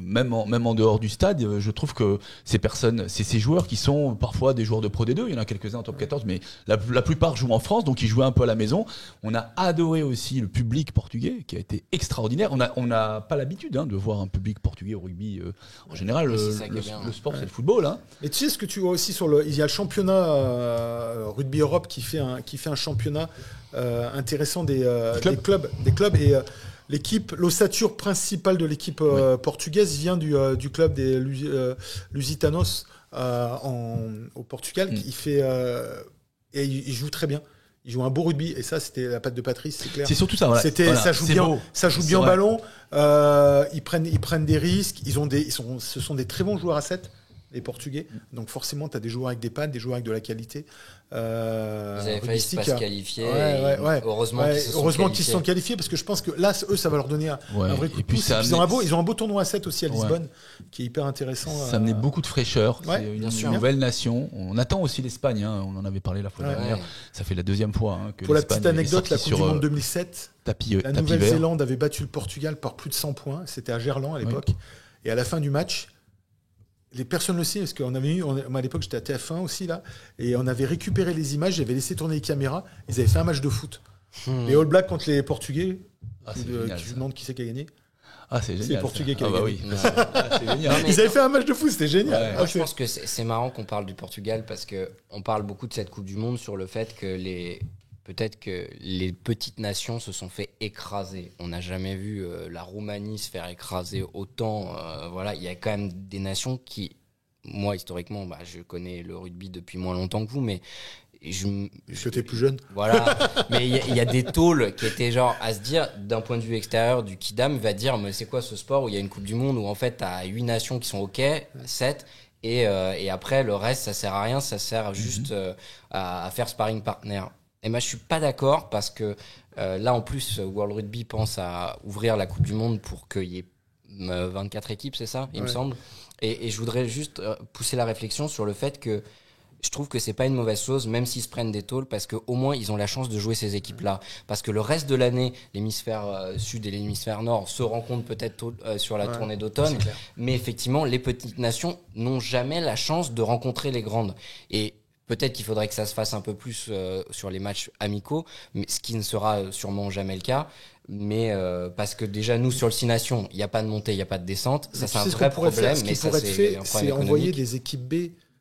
Même en dehors du stade, je trouve que ces joueurs qui sont parfois des joueurs de Pro D2, il y en a quelques-uns en top 14, mais la plupart jouent en France, donc ils jouaient un peu à la maison. On a adoré aussi le public portugais, qui a été extraordinaire. On n'a pas l'habitude de voir un public portugais au rugby. En général, Mais c'est ça qui est bien. le sport, c'est le football. Hein. Mais tu sais ce que tu vois aussi il y a le championnat Rugby Europe qui fait un championnat intéressant des clubs et l'ossature principale de l'équipe portugaise vient du club des Lusitanos au Portugal. Il fait et il joue très bien. Ils jouent un beau rugby et ça c'était la patte de Patrice, c'est clair. C'est surtout ça. Voilà. Ça joue bien, beau. ça joue bien au ballon. Ils prennent des risques. Ce sont des très bons joueurs à 7, les Portugais. Donc forcément, tu as des joueurs avec des pattes, des joueurs avec de la qualité. Ils avaient failli se pas se qualifier. Ouais. Heureusement qu'ils se sont qualifiés parce que je pense que là, eux, ça va leur donner un vrai coup de pouce. Ils ont un beau tournoi à 7 aussi à Lisbonne qui est hyper intéressant. Ça amenait beaucoup de fraîcheur. Ouais, c'est bien une sûr. nouvelle nation. On attend aussi l'Espagne. Hein. On en avait parlé la fois dernière. Ouais. Ça fait la deuxième fois que Pour la l'Espagne petite est anecdote, la sortie Coupe du sur Monde 2007, tapis la vert. Nouvelle-Zélande avait battu le Portugal par plus de 100 points. C'était à Gerland à l'époque. Et à la fin du match, les personnes le savent, parce qu'on avait moi à l'époque j'étais à TF1 aussi là, et on avait récupéré les images, j'avais laissé tourner les caméras, ils avaient fait un match de foot. Les All Blacks contre les Portugais. C'est Tu génial, te ça. demandes qui c'est qui a gagné. Ah, c'est génial. les Portugais qui Ah, avaient bah gagné. oui. C'est génial. Ils avaient fait un match de foot, c'était génial. Ouais. Moi, je pense que c'est marrant qu'on parle du Portugal parce que on parle beaucoup de cette Coupe du Monde sur le fait que peut-être que les petites nations se sont fait écraser. On n'a jamais vu la Roumanie se faire écraser autant. Voilà, il y a quand même des nations qui, moi historiquement, je connais le rugby depuis moins longtemps que vous, mais Parce que t'es plus jeune. voilà, mais il y a des tôles qui étaient genre à se dire, d'un point de vue extérieur, du Kidam va dire, mais c'est quoi ce sport où il y a une Coupe du Monde où en fait t'as 8 nations qui sont ok, 7, et après le reste ça sert à rien, ça sert juste à faire sparring partner. Et moi je suis pas d'accord parce que là en plus World Rugby pense à ouvrir la Coupe du Monde pour qu'il y ait 24 équipes, c'est ça, il me semble. Et je voudrais juste pousser la réflexion sur le fait que je trouve que c'est pas une mauvaise chose, même s'ils se prennent des tôles, parce qu'au moins ils ont la chance de jouer ces équipes-là. Parce que le reste de l'année, l'hémisphère sud et l'hémisphère nord se rencontrent peut-être sur la tournée d'automne, mais effectivement, les petites nations n'ont jamais la chance de rencontrer les grandes. Et peut-être qu'il faudrait que ça se fasse un peu plus sur les matchs amicaux, mais ce qui ne sera sûrement jamais le cas. Mais parce que déjà nous sur le 6 Nations, il n'y a pas de montée, il n'y a pas de descente, ça c'est un vrai problème. Ce mais qui ça pourrait être fait, un problème c'est économique. envoyer des équipes B.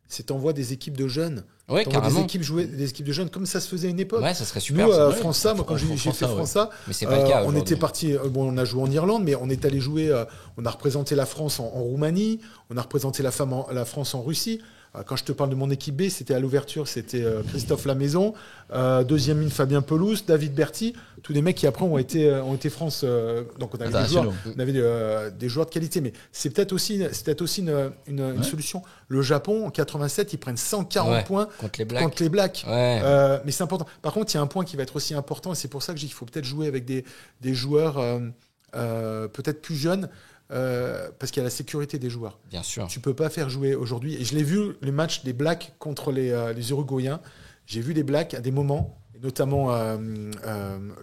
C'est t'envoies des équipes de jeunes. Ouais, T'envoies carrément. des équipes de jeunes comme ça se faisait à une époque. Ouais, ça serait super. Nous, ça. França, moi quand j'ai fait França, Mais c'est pas le cas on aujourd'hui. était parti. On a joué en Irlande, mais on est allé jouer. On a représenté la France en Roumanie. On a représenté la France en Russie. Quand je te parle de mon équipe B, c'était à l'ouverture, c'était Christophe Lamaison, deuxième ligne Fabien Pelouse, David Berti, tous des mecs qui après ont été France. Donc on avait des joueurs de qualité, mais c'est peut-être aussi une solution. Le Japon en 87, ils prennent 140 points contre les Blacks. Ouais. Mais c'est important. Par contre, il y a un point qui va être aussi important, et c'est pour ça que je dis qu'il faut peut-être jouer avec des joueurs peut-être plus jeunes. Parce qu'il y a la sécurité des joueurs. Bien sûr. Tu peux pas faire jouer aujourd'hui. Et je l'ai vu, les matchs des Blacks contre les Uruguayens. J'ai vu les Blacks à des moments, et notamment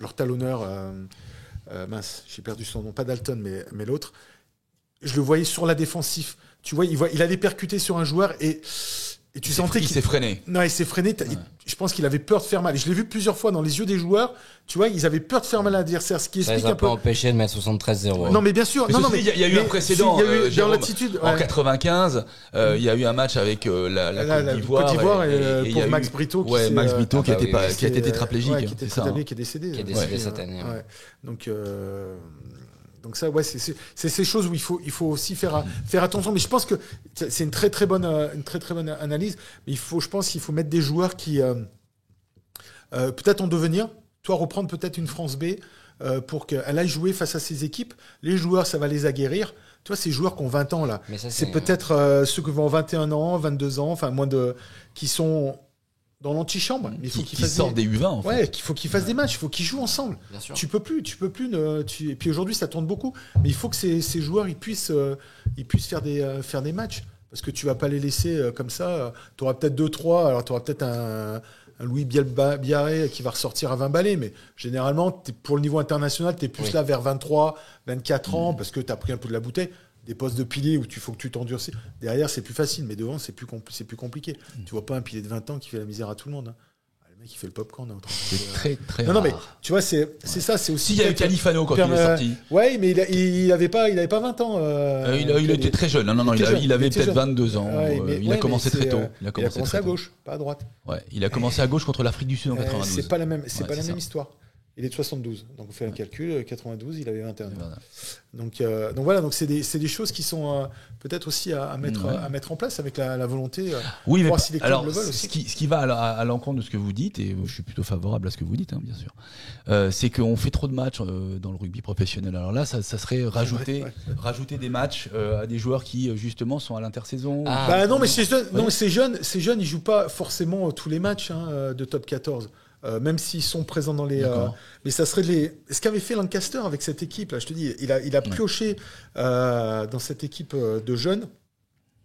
leur talonneur, j'ai perdu son nom, pas Dalton, mais l'autre. Je le voyais sur la défensive. Tu vois, il allait percuter sur un joueur et tu sentais qu'il s'est freiné. Non, il s'est freiné. Je pense qu'il avait peur de faire mal. Et je l'ai vu plusieurs fois dans les yeux des joueurs. Tu vois, ils avaient peur de faire mal à l'adversaire, ce qui Ça explique les a un peu. pas empêchés de mettre 73-0. Non, mais bien sûr. Il y a eu un précédent. Il y a eu dans Jérôme, l'attitude. en 95, il y a eu un match avec la Côte d'Ivoire et pour Max Brito. Max Brito qui a été qui tétraplégique. était tétraplégique, qui est décédé. Qui est décédé cette année. Donc ça, c'est ces choses où il faut aussi faire attention. Mais je pense que c'est une très très bonne analyse. Mais je pense qu'il faut mettre des joueurs qui peut-être en devenir. Toi, reprendre peut-être une France B pour qu'elle aille jouer face à ces équipes. Les joueurs, ça va les aguerrir. Toi, ces joueurs qui ont 20 ans là, c'est peut-être ceux qui vont 21 ans, 22 ans, enfin qui sont dans l'antichambre. Mais il faut qu'ils sortent des U20 en fait. Ouais, qu'il faut qu'ils fassent des matchs, il faut qu'ils jouent ensemble. Bien sûr. Tu peux plus. Et puis aujourd'hui, ça tourne beaucoup. Mais il faut que ces joueurs ils puissent faire des matchs. Parce que tu vas pas les laisser comme ça. Tu auras peut-être 2-3. Alors tu auras peut-être un Louis Biarré qui va ressortir à 20 balais. Mais généralement, pour le niveau international, tu es plus là vers 23, 24 ans parce que tu as pris un peu de la bouteille. Des postes de pilier où il faut que tu t'endurcis. Derrière, c'est plus facile, mais devant, c'est plus compliqué. Tu vois pas un pilier de 20 ans qui fait la misère à tout le monde. Hein. Le mec, il fait le popcorn. Hein, c'est très, très rare. Non, mais tu vois, c'est ça. C'est aussi. S'il y a eu Califano quand il est sorti. Ouais, mais il avait pas 20 ans. Il était très jeune. Non, il avait peut-être 22 ans. Il a commencé très tôt. Il a commencé à gauche, pas à droite. Ouais, il a commencé à gauche contre l'Afrique du Sud en 92. C'est pas la même histoire. Il est de 72, donc on fait un calcul, 92, il avait 21 ans. Donc voilà, donc c'est des choses qui sont peut-être aussi à mettre en place avec la volonté oui, mais voir si les clubs le veulent aussi. Ce qui va à l'encontre de ce que vous dites, et je suis plutôt favorable à ce que vous dites, hein, bien sûr, c'est qu'on fait trop de matchs dans le rugby professionnel. Alors là, ça serait rajouter des matchs à des joueurs qui justement sont à l'intersaison. Non, mais ces jeunes, ils jouent pas forcément tous les matchs de top 14. Même s'ils sont présents dans les... mais ça serait ce qu'avait fait Lancaster avec cette équipe, là, je te dis, il a pioché dans cette équipe de jeunes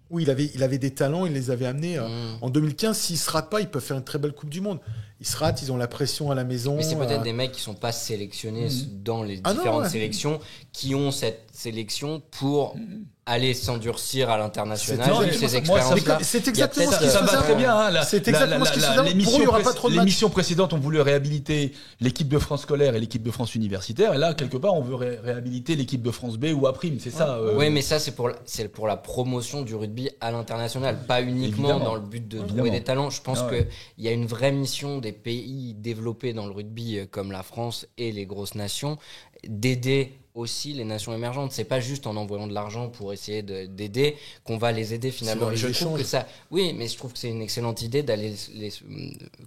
où il avait des talents, il les avait amenés. En 2015, s'ils ne se ratent pas, ils peuvent faire une très belle Coupe du Monde. ils se ratent, ils ont la pression à la maison. Mais c'est peut-être des mecs qui sont pas sélectionnés dans les différentes sélections, qui ont cette sélection pour aller s'endurcir à l'international. Ces expériences-là. C'est exactement ce qui ça se va très bien. Hein, c'est exactement ce qui se faisait. Pour eux, il n'y aura pas trop de matchs. L'émission précédente, on voulait réhabiliter l'équipe de France scolaire et l'équipe de France universitaire. Et là, quelque part, on veut réhabiliter l'équipe de France B ou A'. C'est ça. Oui, mais ça, c'est pour la promotion du rugby à l'international. Pas uniquement dans le but de trouver des talents. Je pense qu'il y a une vraie mission des pays développés dans le rugby, comme la France et les grosses nations, d'aider aussi les nations émergentes. C'est pas juste en envoyant de l'argent pour essayer d'aider qu'on va les aider finalement. Et je trouve que ça, oui, mais je trouve que c'est une excellente idée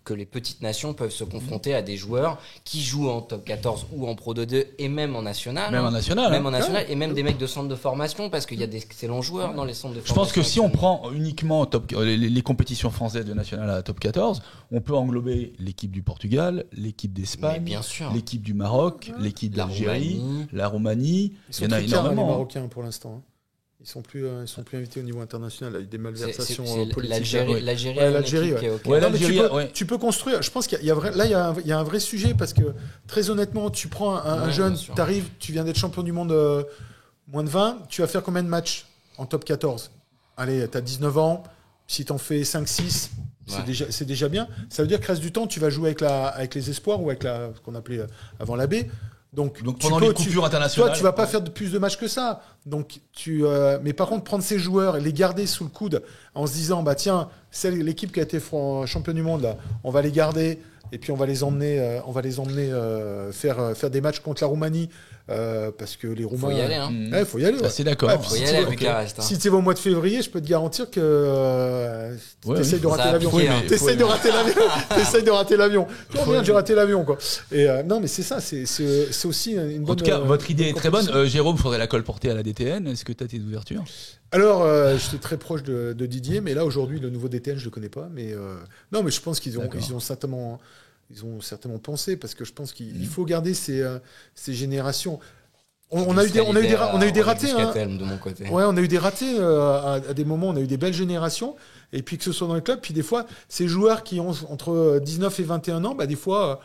que les petites nations peuvent se confronter à des joueurs qui jouent en top 14 ou en Pro 2 et même en national. Même en national. Et même des mecs de centres de formation, parce qu'il y a des excellents joueurs dans les centres de formation. Je pense que si on prend uniquement les compétitions françaises de national à top 14, on peut englober l'équipe du Portugal, l'équipe d'Espagne, l'équipe du Maroc, l'équipe d'Algérie, la Roumanie. Il y en a énormément. Les Marocains pour l'instant. Ils sont plus invités au niveau international. Il y a eu des malversations politiques. L'Algérie. Tu peux construire. Je pense qu'il y a un vrai sujet parce que très honnêtement, tu prends un jeune, t'arrives, tu viens d'être champion du monde moins de 20, tu vas faire combien de matchs en top 14 ? Allez, t'as 19 ans. Si t'en fais 5-6, c'est déjà bien. Ça veut dire que reste du temps, tu vas jouer avec les espoirs ou avec ce qu'on appelait avant la B. Donc pendant les coupures internationales, toi, tu vas pas faire plus de matchs que ça. Donc mais par contre, prendre ces joueurs et les garder sous le coude en se disant, bah tiens, c'est l'équipe qui a été champion du monde là, on va les garder et puis on va les emmener faire des matchs contre la Roumanie parce que les Roumains. Faut y aller, hein. Faut y aller. C'est d'accord. Faut y aller à Bucarest. Si tu es au mois de février, je peux te garantir que t'essayes de rater l'avion. T'essayes de rater l'avion. Merde, j'ai raté l'avion, quoi. Et non, mais c'est ça, c'est aussi une bonne. En tout cas, votre idée est très bonne. Jérôme, faudrait la colporter à la DTN. Est-ce que tu as tes ouvertures ? Alors, j'étais très proche de Didier, mais là aujourd'hui, le nouveau DTN, je le connais pas. Mais non, mais je pense qu'ils ont certainement pensé parce que je pense qu'il faut garder ces générations. On a eu des ratés. De mon côté. Ouais, on a eu des ratés à des moments. On a eu des belles générations. Et puis que ce soit dans le club, puis des fois, ces joueurs qui ont entre 19 et 21 ans, bah des fois.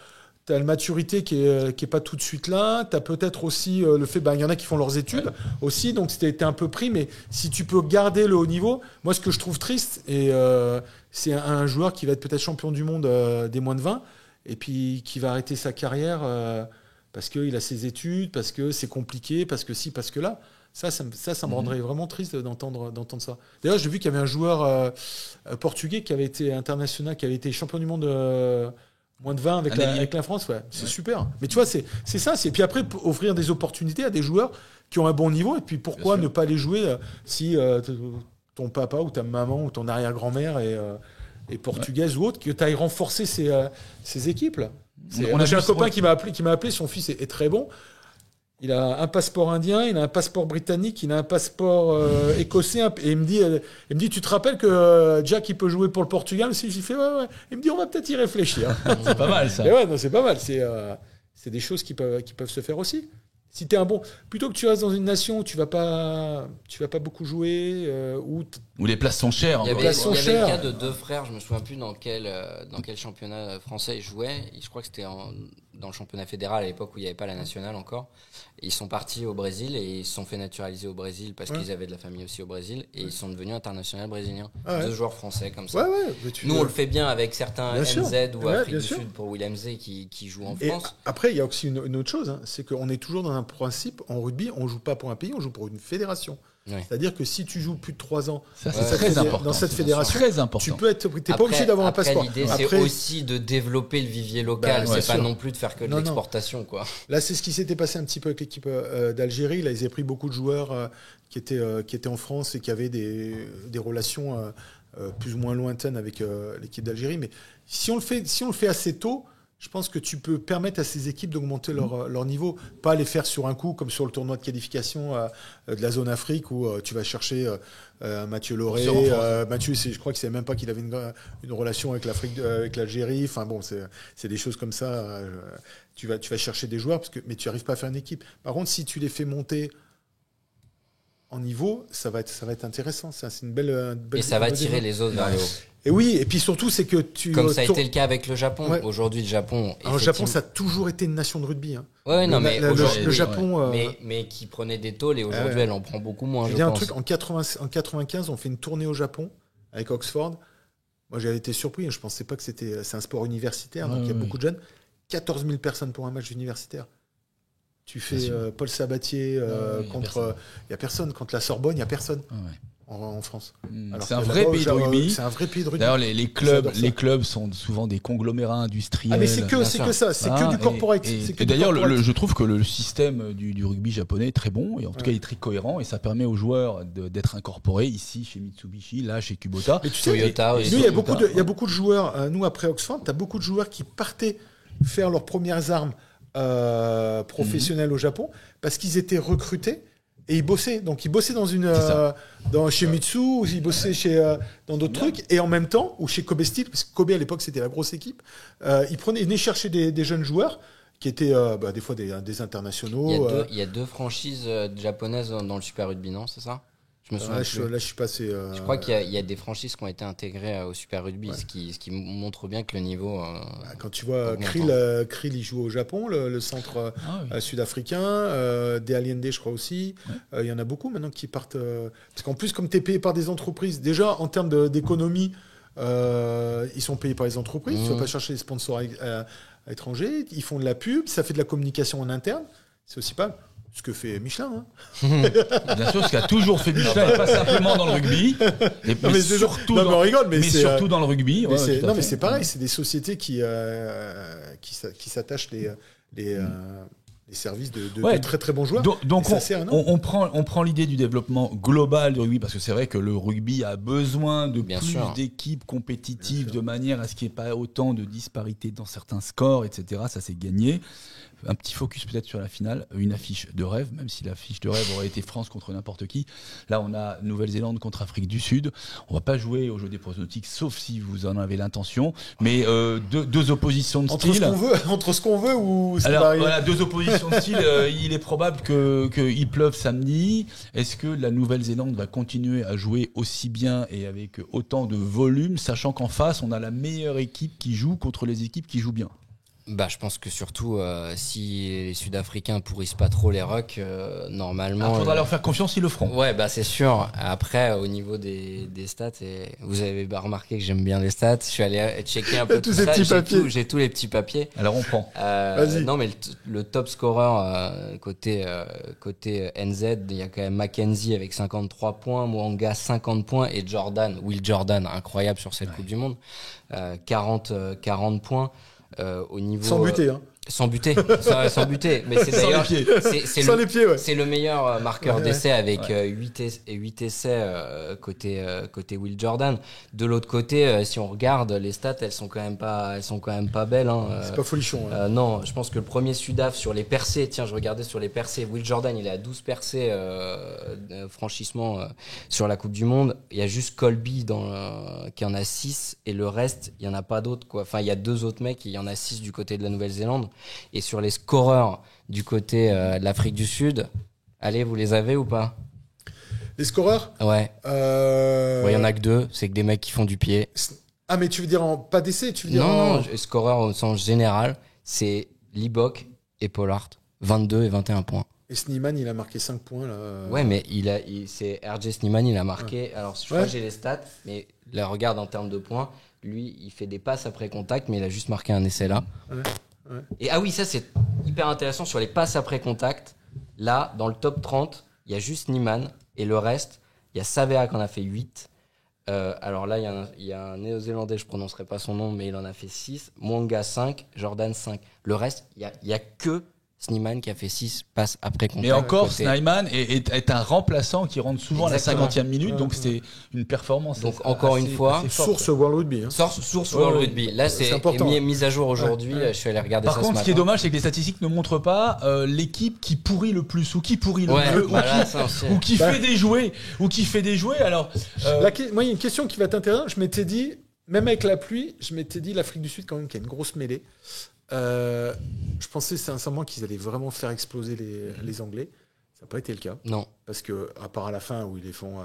T'as la maturité qui est pas tout de suite là. T'as peut-être aussi le fait, il y en a qui font leurs études aussi, donc t'es un peu pris. Mais si tu peux garder le haut niveau, moi ce que je trouve triste, et c'est un joueur qui va être peut-être champion du monde des moins de 20, et puis qui va arrêter sa carrière parce qu'il a ses études, parce que c'est compliqué, parce que ci, parce que là. Ça me rendrait vraiment triste d'entendre ça. D'ailleurs, j'ai vu qu'il y avait un joueur portugais qui avait été international, qui avait été champion du monde. Moins de 20 avec la France, c'est super. Mais tu vois, c'est ça. Et puis après, offrir des opportunités à des joueurs qui ont un bon niveau. Et puis pourquoi ne pas les jouer si ton papa ou ta maman ou ton arrière-grand-mère est portugaise ou autre, que tu ailles renforcer ces équipes. J'ai un copain qui m'a appelé, son fils est très bon. Il a un passeport indien, il a un passeport britannique, il a un passeport écossais. Et il me dit, tu te rappelles que Jack, il peut jouer pour le Portugal aussi ? J'ai fait, ouais. Il me dit, on va peut-être y réfléchir. C'est pas mal, ça. Et c'est pas mal. C'est des choses qui peuvent se faire aussi. Si t'es un bon, plutôt que tu restes dans une nation où tu vas pas beaucoup jouer, où les places sont chères. Il y avait le cas de deux frères, je me souviens plus dans quel championnat français ils jouaient. Je crois que c'était dans le championnat fédéral à l'époque où il n'y avait pas la nationale encore. Ils sont partis au Brésil et ils se sont fait naturaliser au Brésil parce qu'ils avaient de la famille aussi au Brésil et ils sont devenus internationaux brésiliens. Deux joueurs français comme ça. Nous on le fait bien avec certains NZ ou Afrique du Sud pour Willem Z qui jouent en France. Après il y a aussi une autre chose, c'est qu'on est toujours dans un principe en rugby, on joue pas pour un pays, on joue pour une fédération. Ouais. C'est-à-dire que si tu joues plus de 3 ans dans cette fédération, tu peux t'es pas obligé d'avoir un passeport. L'idée, c'est aussi de développer le vivier local. C'est pas non plus de faire que de l'exportation, quoi. Là, c'est ce qui s'était passé un petit peu avec l'équipe d'Algérie. Là, ils avaient pris beaucoup de joueurs qui étaient en France et qui avaient des relations plus ou moins lointaines avec l'équipe d'Algérie. Mais si on le fait assez tôt, je pense que tu peux permettre à ces équipes d'augmenter leur niveau, pas les faire sur un coup comme sur le tournoi de qualification de la zone Afrique où tu vas chercher Mathieu Lauré. Mathieu, je crois qu'il savait même pas qu'il avait une relation avec l'Algérie. Enfin bon, c'est des choses comme ça. Tu vas chercher des joueurs mais tu n'arrives pas à faire une équipe. Par contre, si tu les fais monter en niveau, ça va être intéressant. Ça, c'est une belle Et ça va beau tirer débat. les autres vers le haut. Et oui, et puis surtout, c'est que Comme ça a été le cas avec le Japon. Ouais. Aujourd'hui, le Japon. Alors, le Japon, ça a toujours été une nation de rugby. Hein. Ouais, non, mais aujourd'hui, le Japon. mais qui prenait des tôles et aujourd'hui, ouais. elle en prend beaucoup moins. Je Je dis un pense. truc, en 95, on fait une tournée au Japon avec Oxford. Moi, j'avais été surpris. Je pensais pas que c'est un sport universitaire, donc il y a beaucoup de jeunes. 14 000 personnes pour un match universitaire. Tu fais Paul Sabatier contre. Il n'y a personne. Contre la Sorbonne, il n'y a personne en France. Alors C'est un que vrai là-bas, pays de rugby. C'est un vrai pays de rugby. D'ailleurs, J'adore ça. les clubs sont souvent des conglomérats industriels. Ah, mais c'est que ça. C'est que du corporate. Et d'ailleurs, je trouve que le système du rugby japonais est très bon. Et en tout cas, il est très cohérent. Et ça permet aux joueurs d'être incorporés ici, chez Mitsubishi, là, chez Kubota. Et tu sais, Toyota nous, aussi. il y a beaucoup de joueurs. Nous, après Oxford, tu as beaucoup de joueurs qui partaient faire leurs premières armes professionnelles au Japon parce qu'ils étaient recrutés et ils bossaient. Donc, ils bossaient chez Mitsu, ou ils bossaient dans d'autres trucs. Et en même temps, ou chez Kobe Steel, parce que Kobe, à l'époque, c'était la grosse équipe, ils venaient chercher des jeunes joueurs qui étaient des fois des internationaux. Il y a deux franchises japonaises dans le Super Rugby, non? C'est ça? Je me souviens plus. Là, je suis passé. Je crois qu'il y a des franchises qui ont été intégrées au Super Rugby, ce qui montre bien que le niveau. Quand tu vois Krill, il joue au Japon, le centre sud-africain, des Allende, je crois aussi. Il y en a beaucoup maintenant qui partent. Parce qu'en plus, comme tu es payé par des entreprises, déjà en termes d'économie, ils sont payés par les entreprises. Tu ne vas pas chercher des sponsors à étrangers. Ils font de la pub, ça fait de la communication en interne. C'est aussi pas ce que fait Michelin. Bien sûr, ce qu'a toujours fait Michelin, et pas simplement dans le rugby, mais surtout surtout dans le rugby. Mais c'est pareil, c'est des sociétés qui s'attachent les services de très très bons joueurs. Donc on prend l'idée du développement global du rugby, parce que c'est vrai que le rugby a besoin de plus d'équipes compétitives de manière à ce qu'il n'y ait pas autant de disparités dans certains scores, etc. Ça, c'est gagné. Un petit focus peut-être sur la finale, une affiche de rêve, même si l'affiche de rêve aurait été France contre n'importe qui. Là, on a Nouvelle-Zélande contre Afrique du Sud. On va pas jouer au jeu des pronostics, sauf si vous en avez l'intention. Mais deux oppositions de style. Entre ce qu'on veut ou ce Alors voilà, deux oppositions de style. Il est probable qu'il pleuve samedi. Est-ce que la Nouvelle-Zélande va continuer à jouer aussi bien et avec autant de volume, sachant qu'en face, on a la meilleure équipe qui joue contre les équipes qui jouent bien? Je pense que surtout, si les Sud-Africains pourrissent pas trop les Rocks, normalement. Il faudra leur faire confiance, ils le feront. Ouais, c'est sûr. Après, au niveau des stats, et vous avez remarqué que j'aime bien les stats. Je suis allé checker un peu tout ça. J'ai tous les petits papiers. Alors on prend. Vas-y. Non, mais le top scorer côté NZ, il y a quand même Mackenzie avec 53 points, Mwanga 50 points et Will Jordan, incroyable sur cette Coupe du Monde, 40 points. Au niveau sans buter sans buter mais c'est d'ailleurs c'est le meilleur marqueur d'essai avec 8 essais côté Will Jordan. De l'autre côté, si on regarde les stats, elles sont quand même pas belles, c'est pas folichon. Non, je pense que le premier Sudaf sur les percées, je regardais sur les percées, Will Jordan, il est à 12 percées franchissement sur la Coupe du Monde. Il y a juste Colby qui en a 6 et le reste, il y en a pas d'autres quoi. Enfin, il y a 2 autres mecs, il y en a 6 du côté de la Nouvelle-Zélande. Et sur les scoreurs du côté de l'Afrique du Sud, allez, vous les avez ou pas? Les scoreurs? Ouais. Il y en a que 2, c'est que des mecs qui font du pied. Ah, mais tu veux dire pas d'essai, tu veux dire Non, scoreurs au sens général, c'est Libok et Pollard, 22 et 21 points. Et Sneeman, il a marqué 5 points là. Ouais, mais c'est RJ Sneeman, il a marqué. Alors, je crois que j'ai les stats, mais là, regarde en termes de points. Lui, il fait des passes après contact, mais il a juste marqué un essai là. Ouais. Et ça c'est hyper intéressant sur les passes après contact. Là, dans le top 30, il y a juste Niemann et le reste, il y a Savea qui en a fait 8. Alors là, il y a un Néo-Zélandais, je prononcerai pas son nom, mais il en a fait 6. Mwanga 5, Jordan 5. Le reste, il y a que Sneeman qui a fait 6 passes après contact. Et encore, Sneeman est un remplaçant qui rentre souvent Exactement. à la 50e minute, donc c'est une performance. Donc encore une fois, source World Rugby. Source World Rugby. Là, c'est mise à jour aujourd'hui. Je suis allé regarder ça ce matin. Par contre, ce qui est dommage, c'est que les statistiques ne montrent pas l'équipe qui pourrit le plus, ou qui pourrit le mieux, ou qui fait des jouets. Alors, moi, il y a une question qui va être intéressante. Je m'étais dit, même avec la pluie, l'Afrique du Sud quand même qui a une grosse mêlée. Je pensais sincèrement qu'ils allaient vraiment faire exploser les Anglais. Ça n'a pas été le cas. Non. Parce que, à part à la fin où ils les font.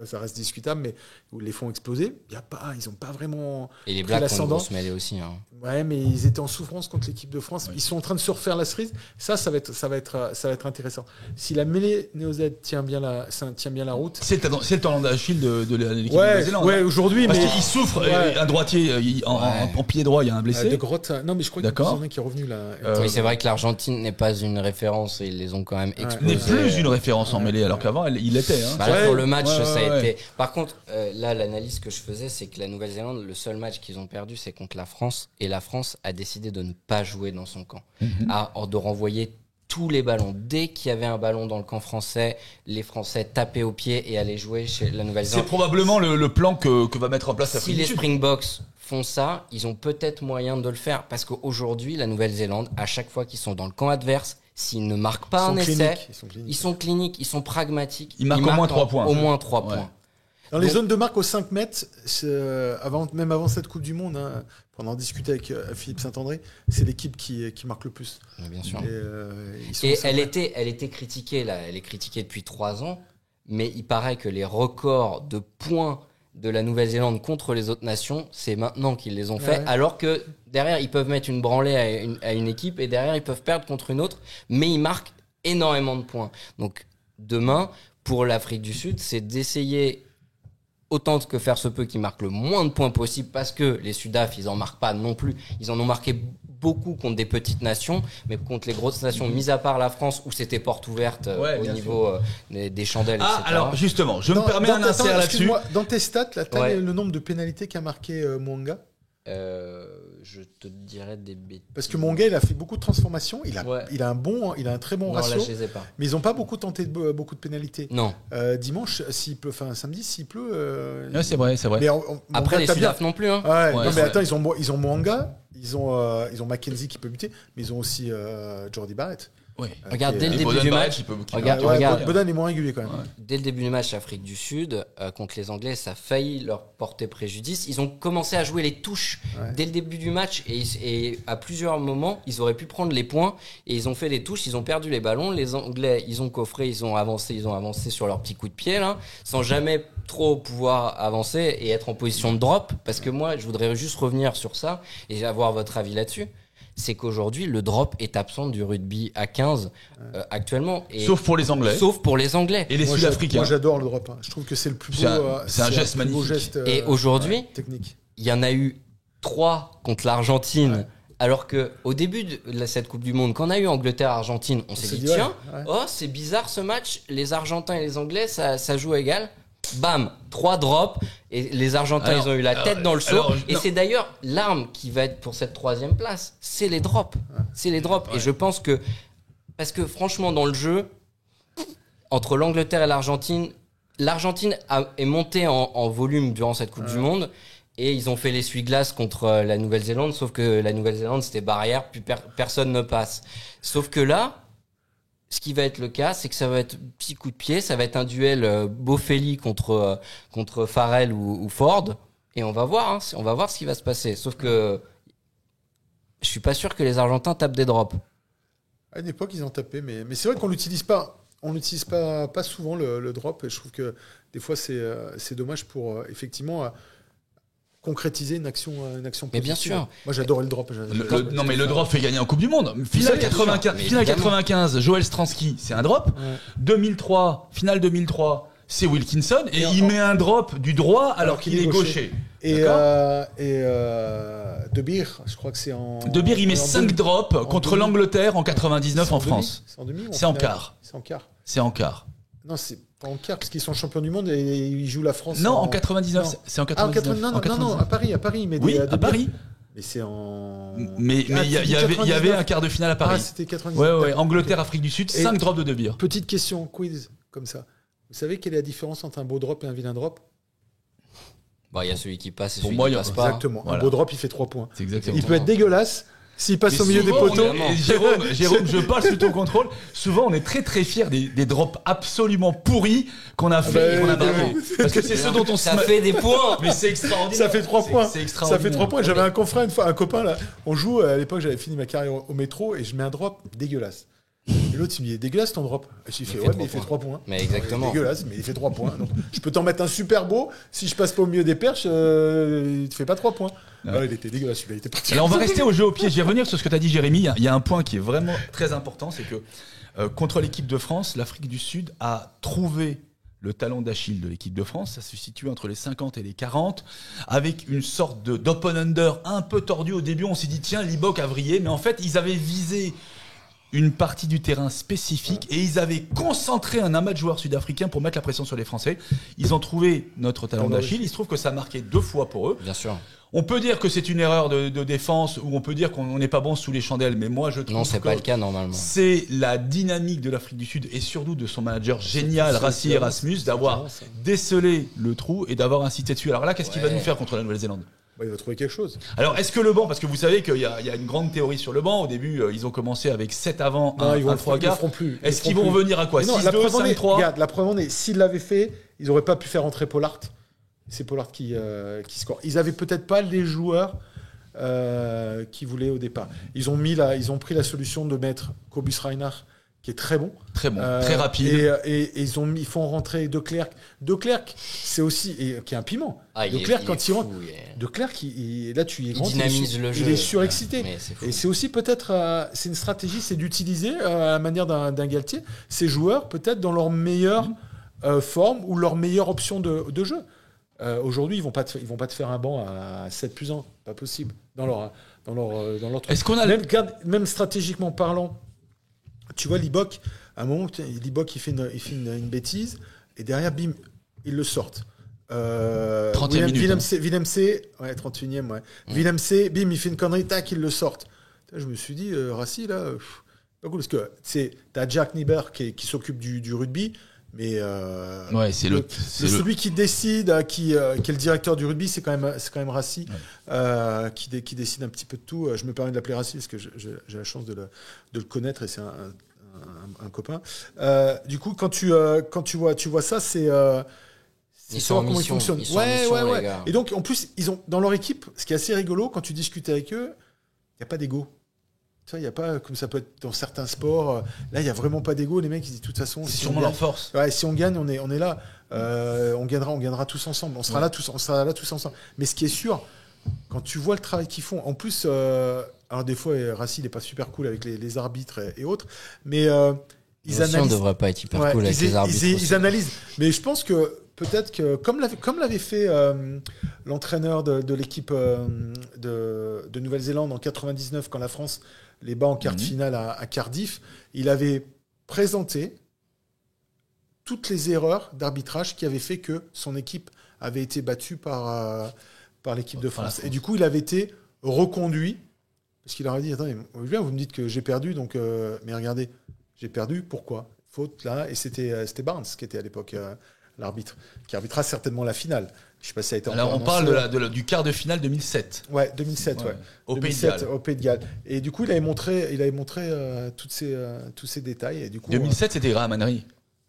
Ça reste discutable, mais où ils les font exploser, ils n'ont pas vraiment. Et les pris Blacks ont une l'ascendant. grosse mêlée aussi. Hein. Ouais, mais ils étaient en souffrance contre l'équipe de France. Ils sont en train de se refaire la cerise. Ça va être intéressant. Si la mêlée néo-Z tient bien la route. C'est le talent d'Achille de l'équipe de Nouvelle-Zélande. Ouais, aujourd'hui, Parce mais qu'il souffre. Ouais. Un droitier en pied droit, il y a un blessé. De Grotte. Non, mais je crois qu'il y a un qui est revenu là. Oui, c'est vrai que l'Argentine n'est pas une référence et ils les ont quand même explosés. N'est plus une référence en mêlée, alors qu'avant, il l'était. Hein. Bah là, pour le match, Ouais, ça a ouais. été. Par contre, là, l'analyse que je faisais, c'est que la Nouvelle-Zélande, le seul match qu'ils ont perdu, c'est contre la France. Et la France a décidé de ne pas jouer dans son camp. De renvoyer tous les ballons. Dès qu'il y avait un ballon dans le camp français, les Français tapaient au pied et allaient jouer chez la Nouvelle-Zélande. C'est probablement le plan que va mettre en place Si l'Afrique les du Sud. Springboks font ça, ils ont peut-être moyen de le faire. Parce qu'aujourd'hui, la Nouvelle-Zélande, à chaque fois qu'ils sont dans le camp adverse, s'ils ne marquent pas un essai, ils sont cliniques, ils sont pragmatiques. Ils marquent au moins 3 points. Au moins 3 Ouais. points. Dans les zones de marque aux 5 mètres, même avant cette Coupe du Monde, hein, pour en discuter avec Philippe Saint-André, c'est l'équipe qui marque le plus. Mais bien sûr. Et elle était critiquée, là. Elle est critiquée depuis 3 ans. Mais il paraît que les records de points de la Nouvelle-Zélande contre les autres nations, c'est maintenant qu'ils les ont fait. Ouais. Alors que derrière, ils peuvent mettre une branlée à une équipe et derrière, ils peuvent perdre contre une autre. Mais ils marquent énormément de points. Donc, demain, pour l'Afrique du Sud, c'est d'essayer autant que faire se peut qu'ils marquent le moins de points possible parce que les Sudaf, ils en marquent pas non plus. Ils en ont marqué beaucoup contre des petites nations, mais contre les grosses nations, mis à part la France où c'était porte ouverte au niveau des chandelles, etc. Alors justement, je me permets un insert là-dessus. Dans tes stats, là, t'as Ouais. le nombre de pénalités qu'a marqué Mwanga. Je te dirais des bêtises. Parce que Mwanga, il a fait beaucoup de transformations. Il a un très bon Non, ratio. là, je les ai pas. Mais ils n'ont pas beaucoup tenté beaucoup de pénalités. Non. Dimanche, s'il pleut, samedi, s'il pleut. Ouais, c'est vrai. Mais Après, les t'as bien. Sudaf non plus. Hein. Ouais, Ouais, non, mais c'est attends, ils ont Mwanga, ils ont Mackenzie qui peut buter, mais ils ont aussi Jordi Barrett. Oui. Regarde, dès le Et début Boden du Barrett, match, qui peut regarde. Boden est moins régulier quand même. Dès le début du match, l'Afrique du Sud, contre les Anglais, ça a failli leur porter préjudice. Ils ont commencé à jouer les touches dès le début du match et à plusieurs moments, ils auraient pu prendre les points et ils ont fait les touches, ils ont perdu les ballons. Les Anglais, ils ont coffré, ils ont avancé sur leur petit coup de pied là, sans jamais trop pouvoir avancer et être en position de drop. Parce que moi, je voudrais juste revenir sur ça et avoir votre avis là-dessus. C'est qu'aujourd'hui, le drop est absent du rugby à 15 actuellement. Et Sauf pour les Anglais. Sauf pour les Anglais. Et les Moi, Sud-Africains. j'adore le drop. Je trouve que c'est le plus beau. C'est un geste le plus beau magnifique. geste, Et aujourd'hui, technique. il y en a eu 3 contre l'Argentine. Ouais. Alors que au début de cette Coupe du Monde, quand on a eu Angleterre-Argentine, on s'est dit tiens, c'est bizarre ce match. Les Argentins et les Anglais, ça joue égal. Bam, 3 drops et les Argentins ils ont eu la tête dans le seau et c'est d'ailleurs l'arme qui va être pour cette 3e place, c'est les drops. C'est les drops et je pense que parce que franchement dans le jeu entre l'Angleterre et l'Argentine est montée en volume durant cette Coupe du Monde et ils ont fait l'essuie-glace contre la Nouvelle-Zélande sauf que la Nouvelle-Zélande c'était barrière puis personne ne passe. Sauf que là ce qui va être le cas, c'est que ça va être un petit coup de pied, ça va être un duel Boffelli contre Farrell ou Ford, et on va voir ce qui va se passer. Sauf que je suis pas sûr que les Argentins tapent des drops. À une époque, ils ont tapé, mais c'est vrai qu'on l'utilise pas. On n'utilise pas souvent le drop, et je trouve que des fois c'est dommage pour effectivement concrétiser une action positive. Mais bien sûr. Moi, j'adorais le drop. Non, mais le drop fait gagner en Coupe du Monde. Finale 95, Joël Stransky, c'est un drop. Ouais. 2003, finale 2003, c'est Wilkinson. Et il met un drop du droit alors qu'il est gaucher. Et De Beer, je crois que c'est en... De Beer, il met 5 drops contre l'Angleterre en 99 en France. C'est en demi ou c'est en quart. C'est en quart. C'est en quart. Non, c'est pas en quart, parce qu'ils sont champions du monde et ils jouent la France. Non, en 99. Non. C'est en 99. Non, à Paris. Mais oui, à Paris. Mais c'est en. Mais il y avait un quart de finale à Paris. Ah, c'était 99. Ouais. Angleterre, Afrique du Sud, 5 drops de De Beer. Petite question, quiz, comme ça. Vous savez quelle est la différence entre un beau drop et un vilain drop? Il y a celui qui passe et Pour celui moi, qui passe pas. Exactement. Un beau drop, il fait 3 points. C'est exactement. Il peut être dégueulasse. S'il passe au milieu des poteaux. Jérôme, je parle sous ton contrôle. Souvent, on est très très fiers des drops absolument pourris qu'on a fait et qu'on a marqué. Parce que c'est ceux dont on ça fait des points. Mais c'est extraordinaire. Ça fait 3 points. C'est extraordinaire. Ça fait 3 points. J'avais un confrère, un copain là. On joue, à l'époque, j'avais fini ma carrière au métro et je mets un drop dégueulasse. Et l'autre, il me dit, dégueulasse ton drop. Et j'ai fait, ouais, mais il fait 3 points. Mais exactement. Ouais, dégueulasse, mais il fait 3 points. Donc, je peux t'en mettre un super beau. Si je passe pas au milieu des perches, il te fait pas 3 points. Ouais. Ouais, il était dégueulasse, il était parti. Alors on va rester au jeu au pied. Je vais revenir sur ce que tu as dit, Jérémy. Il y a un point qui est vraiment très important, c'est que contre l'équipe de France, l'Afrique du Sud a trouvé le talon d'Achille de l'équipe de France. Ça se situe entre les 50 et les 40, avec une sorte d'open under un peu tordu au début. On s'est dit, tiens, l'Ibok a vrillé. Mais en fait, ils avaient visé une partie du terrain spécifique et ils avaient concentré un amas de joueurs sud-africains pour mettre la pression sur les Français. Ils ont trouvé notre talon d'Achille. Il se trouve que ça a marqué 2 fois pour eux. Bien sûr. On peut dire que c'est une erreur de défense ou on peut dire qu'on n'est pas bon sous les chandelles, mais moi je trouve Non, c'est que pas le cas normalement. c'est la dynamique de l'Afrique du Sud et surtout de son manager génial, Rassi Erasmus, d'avoir décelé le trou et d'avoir incité dessus. Alors là, qu'est-ce qu'il va nous faire contre la Nouvelle-Zélande ? Bah, il va trouver quelque chose. Alors, est-ce que le banc, parce que vous savez qu'il y a une grande théorie sur le banc, au début, ils ont commencé avec 7 avant, Non, ils 3 le quarts. feront plus. Est-ce qu'ils vont revenir à quoi Mais non, 6-2, la preuve en est, 5-3 regarde, la preuve en est, s'ils l'avaient fait, ils n'auraient pas pu faire entrer Pollard. C'est Pollard qui score. Ils avaient peut-être pas les joueurs qui voulaient au départ. Ils ont pris la solution de mettre Kobus Reinhardt, qui est très bon. Très bon, très rapide. Et ils font rentrer De Klerk. De Klerk, c'est aussi, qui est un piment. De Klerk, quand il rentre, De Klerk, là tu y es grand, dynamise le jeu. Il est surexcité. Mais c'est fou. Et c'est aussi peut-être, c'est une stratégie, c'est d'utiliser à la manière d'un Galtier ces joueurs peut-être dans leur meilleure forme ou leur meilleure option de jeu. Aujourd'hui, ils vont pas te faire un banc à 7+1, pas possible dans leur truc. Est-ce qu'on a même stratégiquement parlant, tu vois l'Ibok, à un moment, l'Ibok il fait une bêtise et derrière, bim, ils le sortent. 30e minute. Willem C, ouais, 31e, ouais. Willem C, bim, il fait une connerie, tac, ils le sortent. Je me suis dit, Rassi, là, pas cool, parce que t'as Jack Nieber qui s'occupe du rugby, mais ouais, c'est celui qui décide, qui est le directeur du rugby, c'est quand même Rassi, qui décide un petit peu de tout. Je me permets de l'appeler Rassi parce que j'ai la chance de le connaître et c'est un copain. Du coup, quand tu vois ça, c'est savoir comment ils fonctionnent. Ouais. Et donc, en plus, ils ont dans leur équipe, ce qui est assez rigolo, quand tu discutes avec eux, il n'y a pas d'ego. Tu vois, il n'y a pas, comme ça peut être dans certains sports, là, il n'y a vraiment pas d'ego. Les mecs, ils disent, de toute façon, c'est sûrement leur force. Ouais, si on gagne, on est là. On gagnera tous ensemble. On sera là tous ensemble. Mais ce qui est sûr, quand tu vois le travail qu'ils font, en plus, alors des fois, Rassi, il n'est pas super cool avec les arbitres et autres, mais ils analysent. On ne devrait pas être hyper cool avec les arbitres. Ils analysent. Mais je pense que peut-être que, comme l'avait fait l'entraîneur de l'équipe de Nouvelle-Zélande en 99, quand la France les bat en quart de finale à Cardiff, il avait présenté toutes les erreurs d'arbitrage qui avaient fait que son équipe avait été battue par l'équipe de France. Et du coup, il avait été reconduit, parce qu'il leur a dit, attendez, vous me dites que j'ai perdu, donc, mais regardez, j'ai perdu, pourquoi ? Faute là, et c'était Barnes qui était à l'époque l'arbitre, qui arbitrera certainement la finale. Je sais pas si ça a été encore Alors on parle du quart de finale 2007. Ouais, 2007, ouais. Au Pays de Galles. Au Pays de Galles. Et du coup, il avait montré tous ces détails. Et du coup, 2007, c'était Graham Henry.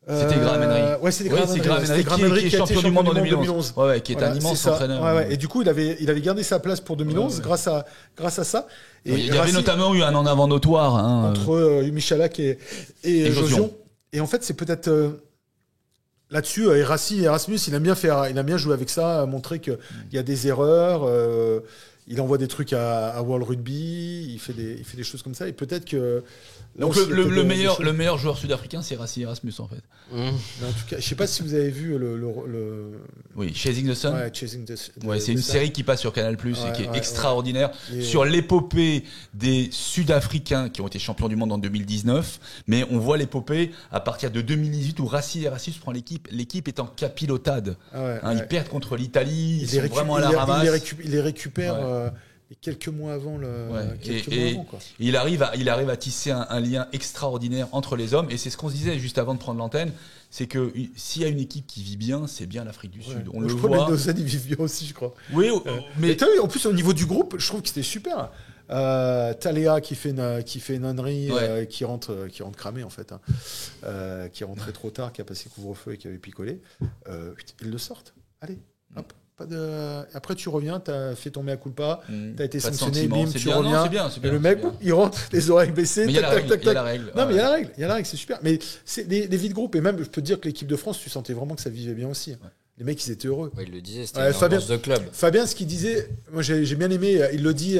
C'était Graham Henry. Ouais, c'était Graham Henry qui est champion du monde en 2011. Ouais, qui est un immense entraîneur. Ouais. Et du coup, il avait gardé sa place pour 2011 grâce à ça. Et il y avait notamment eu un en avant notoire entre Michalak et Josion. Et en fait, c'est peut-être là-dessus, Erasmus, il aime bien jouer avec ça, montrer qu'il y a des erreurs. Il envoie des trucs à World Rugby, il fait des choses comme ça. Et peut-être que donc le meilleur joueur sud-africain, c'est Rassi Erasmus en fait. Mais en tout cas, je sais pas si vous avez vu oui, Chasing the Sun. Ouais, Chasing the ouais, c'est une série qui passe sur Canal+ et qui est extraordinaire sur l'épopée des Sud-Africains qui ont été champions du monde en 2019. Mais on voit l'épopée à partir de 2018 où Rassi Erasmus prend l'équipe. L'équipe est en capilotade. Ils perdent contre l'Italie. Ils sont vraiment à la ramasse. Il les récupère. Quelques mois avant quoi. Il arrive à tisser un lien extraordinaire entre les hommes et c'est ce qu'on se disait juste avant de prendre l'antenne, c'est que s'il y a une équipe qui vit bien, c'est bien l'Afrique du Sud. On le voit. Les Dozan, ils vivent bien aussi, je crois. Oui, mais t'as vu, en plus au niveau du groupe, je trouve que c'était super. Taléa qui fait une ânerie, qui rentre cramé en fait, qui est rentré trop tard, qui a passé couvre-feu et qui avait picolé. Ils le sortent. Allez. Hop. Après, tu reviens, tu as fait ton mea culpa, tu as été Pas de sanctionné, sentiment, bim, c'est tu bien. reviens. Non, c'est bien, Et le mec, il rentre, les oreilles baissées. Mais il y a la tac, règle, tac, il y a tac. la règle. Non, mais il y a la règle, c'est super. Mais c'est des vies de groupe. Et même, je peux te dire que l'équipe de France, tu sentais vraiment que ça vivait bien aussi. Les mecs, ils étaient heureux. Ouais, il le disait, c'était Ouais, une ambiance de club. Fabien, ce qu'il disait, moi j'ai bien aimé, il le dit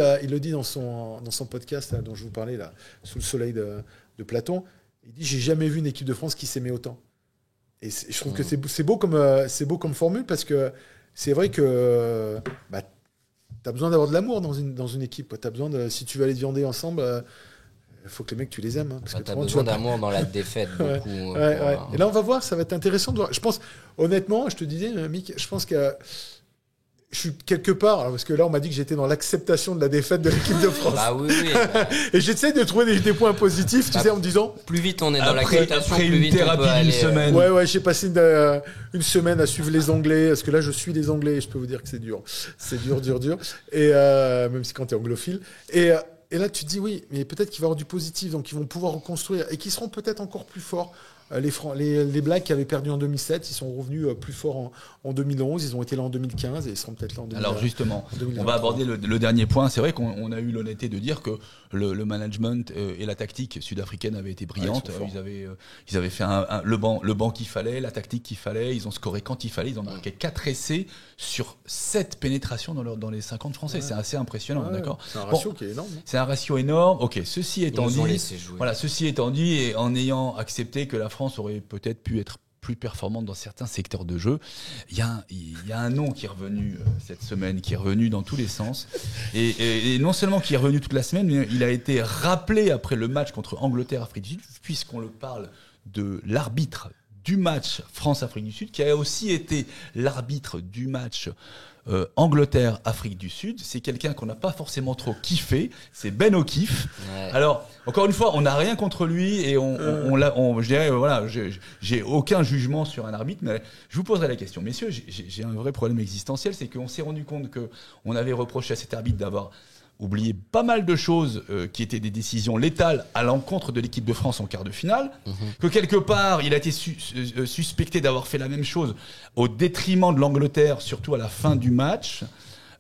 dans son podcast là, dont je vous parlais, là, Sous le soleil de Platon. Il dit, j'ai jamais vu une équipe de France qui s'aimait autant. Et je trouve que c'est beau comme formule, parce que c'est vrai que tu as besoin d'avoir de l'amour dans une équipe. T'as besoin si tu veux aller te viander ensemble, il faut que les mecs, tu les aimes. Hein, parce que tu as besoin d'amour dans la défaite. Beaucoup, ouais. Et là, on va voir, ça va être intéressant de voir. Je pense, honnêtement, je te disais, Mick, je pense que je suis quelque part, parce que là, on m'a dit que j'étais dans l'acceptation de la défaite de l'équipe de France. Bah oui. Et j'essaie de trouver des points positifs, tu sais, en me disant... Plus vite on est dans l'acceptation, après plus une vite on peut thérapie aller... d'une semaine. Ouais, j'ai passé une semaine à suivre les Anglais, parce que là, je suis les Anglais, et je peux vous dire que c'est dur. C'est dur. Et même si quand t'es anglophile. Et là, tu te dis, oui, mais peut-être qu'il va y avoir du positif, donc ils vont pouvoir reconstruire, et qu'ils seront peut-être encore plus forts. Les Blacks qui avaient perdu en 2007, ils sont revenus plus forts en 2011, ils ont été là en 2015, et ils seront peut-être là en 2020. Alors justement, on va aborder le dernier point. C'est vrai qu'on a eu l'honnêteté de dire que le management et la tactique sud-africaine avaient été brillantes. Ils avaient fait le banc qu'il fallait, la tactique qu'il fallait, ils ont scoré quand il fallait, ils ont marqué 4 essais sur 7 pénétrations dans les 50 Français. C'est assez impressionnant, d'accord. C'est un ratio qui est énorme. C'est un ratio énorme. Ok, ceci étant dit, et en ayant accepté que la France aurait peut-être pu être plus performante dans certains secteurs de jeu, il y a un nom qui est revenu cette semaine, qui est revenu dans tous les sens, et non seulement qui est revenu toute la semaine, mais il a été rappelé après le match contre Angleterre-Afrique du Sud, puisqu'on le parle de l'arbitre du match France-Afrique du Sud, qui a aussi été l'arbitre du match Angleterre-Afrique du Sud. C'est quelqu'un qu'on n'a pas forcément trop kiffé, c'est Ben O'Keefe. Ouais. Alors, encore une fois, on n'a rien contre lui, et je dirais, voilà, j'ai aucun jugement sur un arbitre, mais je vous poserai la question. Messieurs, j'ai un vrai problème existentiel, c'est qu'on s'est rendu compte qu'on avait reproché à cet arbitre d'avoir oublié pas mal de choses qui étaient des décisions létales à l'encontre de l'équipe de France en quart de finale, que quelque part il a été suspecté d'avoir fait la même chose au détriment de l'Angleterre, surtout à la fin du match.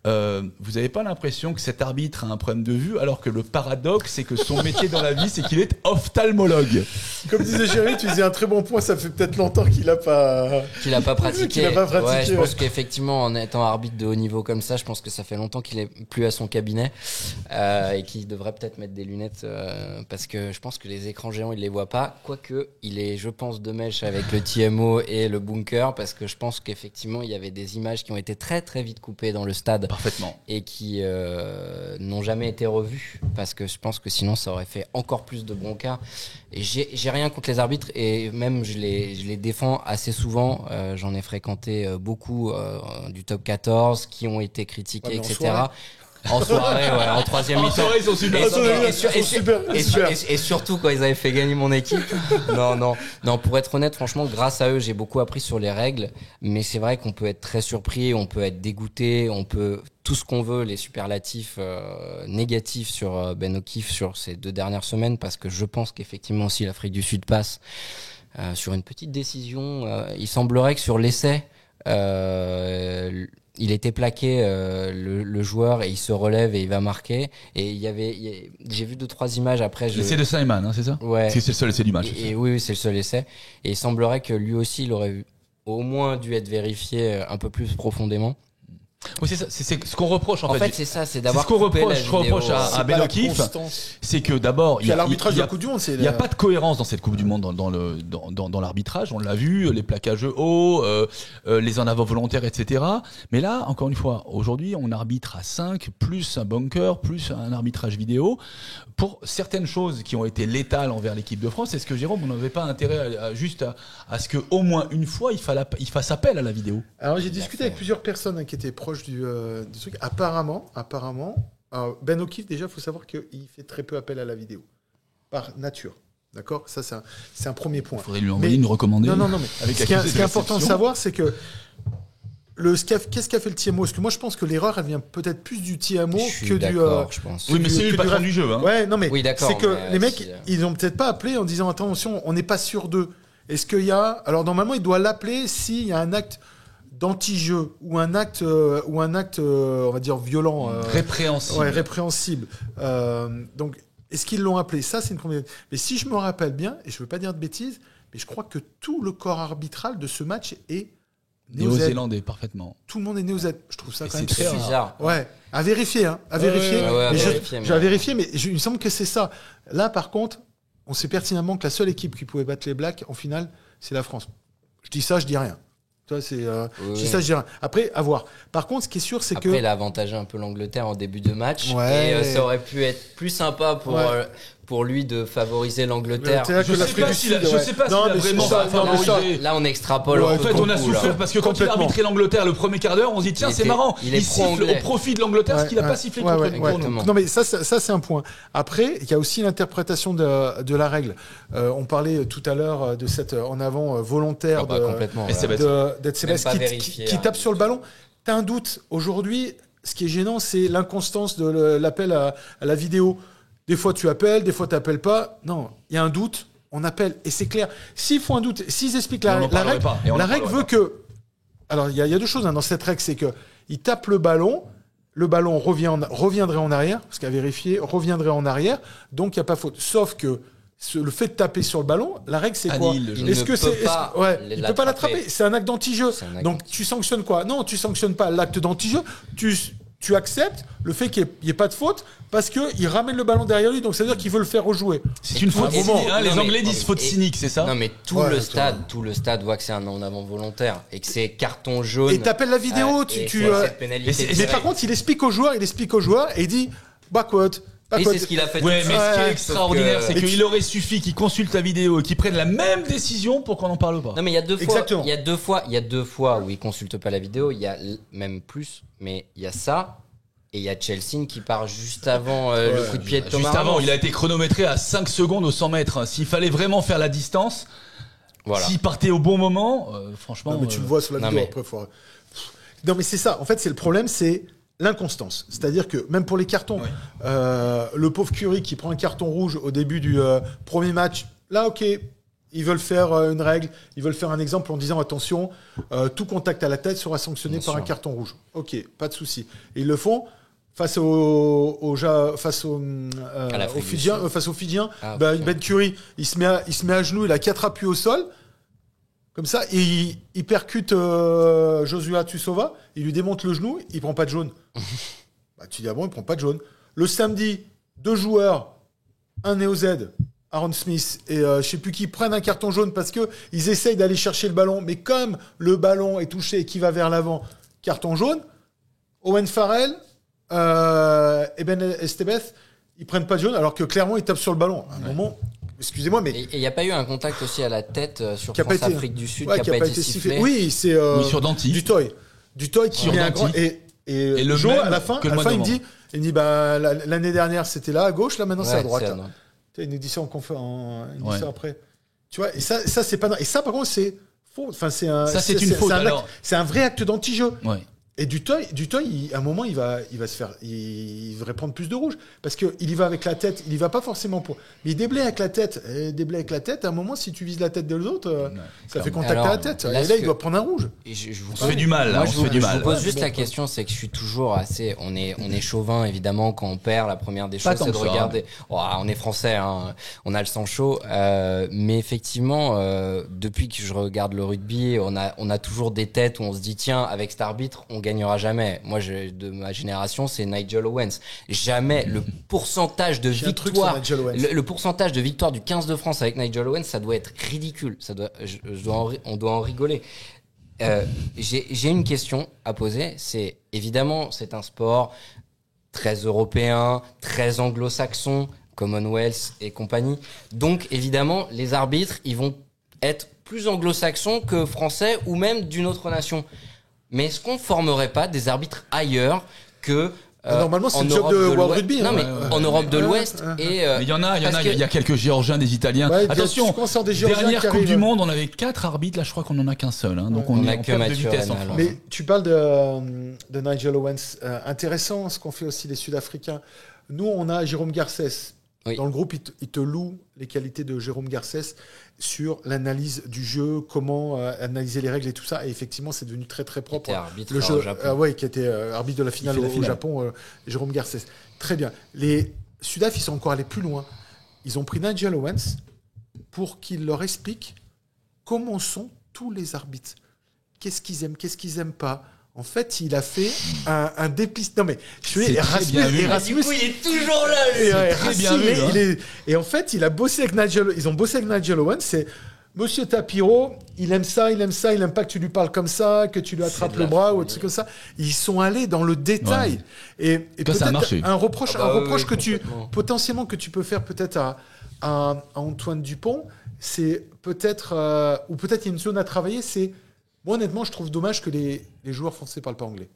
Vous n'avez pas l'impression que cet arbitre a un problème de vue, alors que le paradoxe, c'est que son métier dans la vie, c'est qu'il est ophtalmologue. Comme disait Jérémy, tu disais un très bon point, ça fait peut-être longtemps qu'il n'a pas pratiqué. Ouais, je pense qu'effectivement, en étant arbitre de haut niveau comme ça, je pense que ça fait longtemps qu'il est plus à son cabinet, et qu'il devrait peut-être mettre des lunettes, parce que je pense que les écrans géants, il les voit pas, quoique il est, je pense, de mèche avec le TMO et le bunker, parce que je pense qu'effectivement, il y avait des images qui ont été très très vite coupées dans le stade. Parfaitement. Et qui n'ont jamais été revus, parce que je pense que sinon ça aurait fait encore plus de broncard. Et j'ai rien contre les arbitres, et même je les défends assez souvent. J'en ai fréquenté beaucoup du top 14 qui ont été critiqués, etc. En soirée, ouais, en troisième mi-temps. En soirée, ils sont super. Et surtout quand ils avaient fait gagner mon équipe. Non, pour être honnête, franchement, grâce à eux, j'ai beaucoup appris sur les règles. Mais c'est vrai qu'on peut être très surpris, on peut être dégoûté, on peut tout ce qu'on veut, les superlatifs négatifs sur Ben O'Keefe sur ces 2 dernières semaines, parce que je pense qu'effectivement, si l'Afrique du Sud passe sur une petite décision, il semblerait que sur l'essai, il était plaqué, le joueur, et il se relève et il va marquer. Et j'ai vu 2-3 images après. L'essai de Simon, hein, c'est ça? Ouais. C'est le seul essai du match. Et oui, c'est le seul essai. Et il semblerait que lui aussi, il aurait au moins dû être vérifié un peu plus profondément. Oui, c'est ça, c'est ce qu'on reproche en fait. En fait, c'est ça, c'est d'avoir ce qu'on coupé reproche à Ben O'Keefe, c'est que d'abord il y a l'arbitrage de la Coupe du Monde, il y a pas de cohérence dans cette Coupe du Monde dans l'arbitrage, on l'a vu, les plaquages hauts, les en avant volontaires, etc. Mais là, encore une fois, aujourd'hui, on arbitre à 5 plus un bunker plus un arbitrage vidéo pour certaines choses qui ont été létales envers l'équipe de France. Est-ce que Jérôme, on n'avait pas intérêt à ce que au moins une fois il fasse appel à la vidéo? Alors j'ai discuté avec plusieurs personnes qui étaient proches du truc. Apparemment, Ben O'Keefe, déjà, il faut savoir qu'il fait très peu appel à la vidéo, par nature. D'accord ? Ça, c'est un premier point. Il faudrait lui envoyer une recommandée. Non, mais ce qui est important de savoir, c'est que qu'est-ce qu'a fait le TMO ? Parce que moi, je pense que l'erreur, elle vient peut-être plus du TMO que du. Je pense. Oui, mais c'est lui le patron du jeu. Hein. Ouais, non, mais oui, c'est que les mecs, ils ont peut-être pas appelé en disant attention, on n'est pas sûr d'eux. Est-ce qu'il y a. Alors, normalement, il doit l'appeler s'il y a un acte d'anti-jeu ou un acte, on va dire violent, Répréhensible. ouais, répréhensible. Donc, est-ce qu'ils l'ont appelé? Ça, c'est une première. Mais si je me rappelle bien, et je veux pas dire de bêtises, mais je crois que tout le corps arbitral de ce match est Néo-zélandais, parfaitement. Tout le monde est néo-Z. Je trouve ça Et quand même c'est très bizarre. Ouais, à vérifier, hein. À vérifier. ouais, Mais vérifier, mais- j'ai à vérifier, mais il me semble que c'est ça. Là, par contre, on sait pertinemment que la seule équipe qui pouvait battre les Blacks, en finale, c'est la France. Je dis ça, je dis rien. Toi, c'est, je dis ça, je dis rien. Après, à voir. Par contre, ce qui est sûr, c'est Après, que... il a avantagé un peu l'Angleterre en début de match. Ouais. Et ça aurait pu être plus sympa pour lui de favoriser l'Angleterre. L'Angleterre, Je que sais l'Afrique pas du s'il Sud, a- je ouais. sais pas Non, s'il a mais vraiment c'est ça, non, mais ça- favorisé. Là, on extrapole. Ouais, En fait, on a beaucoup, là. souffert parce que quand il a Complètement. arbitré l'Angleterre le premier quart d'heure, on se dit tiens, Il c'est était- marrant. il est siffle pro-anglais. au profit de l'Angleterre ce qu'il n'a pas sifflé contre nous. exactement. Non, mais ça, c'est un point. Après, il y a aussi l'interprétation de la règle. On parlait tout à l'heure de cette en avant volontaire Ah bah, complètement. Et c'est voilà. bête. d'être Sébastien Même pas qui vérifié, tape hein. sur le ballon. T'as un doute. Aujourd'hui, ce qui est gênant, c'est l'inconstance de l'appel à la vidéo. Des fois, tu appelles, des fois, tu n'appelles pas. Non, il y a un doute, on appelle. Et c'est clair. S'ils font un doute, s'ils expliquent on en la parlerait règle, pas. Et on en la règle parlerait veut que... Alors, il y a deux choses dans cette règle, c'est qu'ils tapent le ballon reviendrait en arrière, parce qu'à vérifier, reviendrait en arrière, donc il n'y a pas faute. Sauf que le fait de taper sur le ballon, la règle, c'est quoi? Annule le jeu. Il ne peut pas il peut pas l'attraper. C'est un acte d'anti-jeu. C'est un acte Donc tu sanctionnes quoi? Non, tu sanctionnes pas l'acte d'anti-jeu. Tu acceptes le fait qu'il n'y ait pas de faute parce qu'il ramène le ballon derrière lui. Donc ça veut dire qu'il veut le faire rejouer. C'est une faute Et- cynique, hein, non, les mais- Anglais disent faute et- cynique, c'est ça? Non, mais tout Ouais, le stade voit que c'est un en avant volontaire et que c'est carton jaune. Et t'appelles la vidéo. Et tu, c'est euh, cette pénalité et c'est- mais directe. par contre, il explique au joueur et il dit backward. Et c'est ce qu'il a fait. Ouais, tout de mais suite. ce qui est Ouais, extraordinaire, sauf que- c'est qu'il aurait suffi qu'ils consultent la vidéo et qu'ils prennent la même décision pour qu'on n'en parle pas. Non, mais il y a deux fois. Exactement. Il y a deux fois où il consulte pas la vidéo. Il y a même plus, mais il y a ça. Et il y a Chelsea qui part juste avant le coup de pied de Thomas Juste avant, Ramos. il a été chronométré à 5 secondes au 100 mètres. S'il fallait vraiment faire la distance, Voilà. s'il partait au bon moment, franchement. Non, mais tu le vois sur la non, vidéo mais- après. Non, mais c'est ça. En fait, c'est le problème, c'est l'inconstance. C'est-à-dire que même pour les cartons, le pauvre Curry qui prend un carton rouge au début du premier match, là, ok, ils veulent faire une règle, ils veulent faire un exemple en disant attention, tout contact à la tête sera sanctionné Bien par un sûr. carton rouge. Ok, pas de souci. Et ils le font. Face aux Fidjiens, face aux Fidjiens, Ah, Ben ok. Curry, il se met à genoux, il a 4 appuis au sol, comme ça, et il percute Joshua Tussova, il lui démonte le genou, il prend pas de jaune. Bah, tu dis ah bon, il prend pas de jaune. Le samedi, 2 joueurs, un néo-Z, Aaron Smith et je sais plus qui prennent un carton jaune parce que ils essayent d'aller chercher le ballon, mais comme le ballon est touché et qui va vers l'avant, carton jaune. Owen Farrell et Ben Estebeth, ils prennent pas de jaune alors que clairement ils tapent sur le ballon. À un moment, excusez-moi, mais Et il n'y a pas eu un contact aussi à la tête sur qui a pas été France-Afrique du Sud ouais, qui n'a pas été sifflé. Oui, c'est Oui, sur Danty. Du toy qui Sur met un Danty. grand et le Joe même à la fin, que le mois il me novembre. dit bah l'année dernière c'était là à gauche, là maintenant c'est à Ouais, droite. c'est à Là. droite. Tu sais, il nous dit ça il nous dit Ouais. ça après. Tu vois, et ça c'est pas et ça par contre c'est faux. Enfin c'est un Ça, c'est une faute, un acte- alors. c'est un vrai acte d'anti-jeu. Ouais. Et du toy, à un moment, il va se faire, il devrait prendre plus de rouge parce que il y va avec la tête, il y va pas forcément pour, mais il déblaye avec la tête, à un moment, si tu vises la tête de l'autre, ça fait contact Alors, à la tête. là, Et ce là, il que- doit prendre un rouge. Et je vous On se fait du mal, là, Moi, on je se vous, fait du je mal. vous pose Ouais, juste bon, la quoi. question, c'est que je suis toujours assez. On est chauvin évidemment quand on perd. La première des Pas choses, tant c'est de que ça, regarder. Oh, on est français, hein, on a le sang chaud. Mais effectivement, depuis que je regarde le rugby, on a toujours des têtes où on se dit tiens, avec cet arbitre, on gagnera jamais. Moi, de ma génération, c'est Nigel Owens. Jamais le pourcentage de J'ai un truc sur victoire. Nigel Owens. Le pourcentage de victoire du 15 de France avec Nigel Owens, ça doit être ridicule. On doit en rigoler. J'ai une question à poser. C'est évidemment, c'est un sport très européen, très anglo-saxon, Commonwealth et compagnie. Donc évidemment, les arbitres, ils vont être plus anglo-saxons que français ou même d'une autre nation. Mais est-ce qu'on formerait pas des arbitres ailleurs que Normalement, c'est en le job Europe de World l'Ouest. Rugby, Non, hein. mais en Europe de Ouais, l'Ouest ouais. et Mais il y en a, parce que- il y a quelques Géorgiens, des Italiens. Ouais, Attention, tu commences à avoir des Géorgiens dernière qui Coupe arrivent. du Monde, on avait 4 arbitres, là je crois qu'on en a qu'un seul. Hein, donc Ouais. on On a est en que perte de Mathieu vitesse en Reynal. France. Mais tu parles de Nigel Owens. Intéressant ce qu'ont fait aussi les Sud-Africains. Nous, on a Jérôme Garcès. Oui. Dans le groupe, il te loue les qualités de Jérôme Garcès sur l'analyse du jeu, comment analyser les règles et tout ça. Et effectivement, c'est devenu très très propre. Qui était arbitre Le jeu, au Japon. qui était arbitre de la finale fait la au finale. Japon, Jérôme Garcès. Très bien. Les Sudaf, ils sont encore allés plus loin. Ils ont pris Nigel Owens pour qu'il leur explique comment sont tous les arbitres. Qu'est-ce qu'ils aiment pas. En fait, il a fait un dépistage. Non mais, C'est très bien vu. Erasmus, Du coup, il est toujours là. lui. très bien vu, hein. Et en fait, il a bossé avec Nigel. Ils ont bossé avec Nigel Owens. C'est Monsieur Tapiro. Il aime ça. Il aime pas que tu lui parles comme ça, que tu lui attrapes de le la bras ou folie. des trucs comme ça. Ils sont allés dans le détail. Et ça a peut-être marché. un reproche oui, que tu complètement. potentiellement que tu peux faire peut-être à Antoine Dupont, c'est peut-être ou peut-être il y a une zone à travailler. C'est moi honnêtement, je trouve dommage que les joueurs français parlent pas anglais.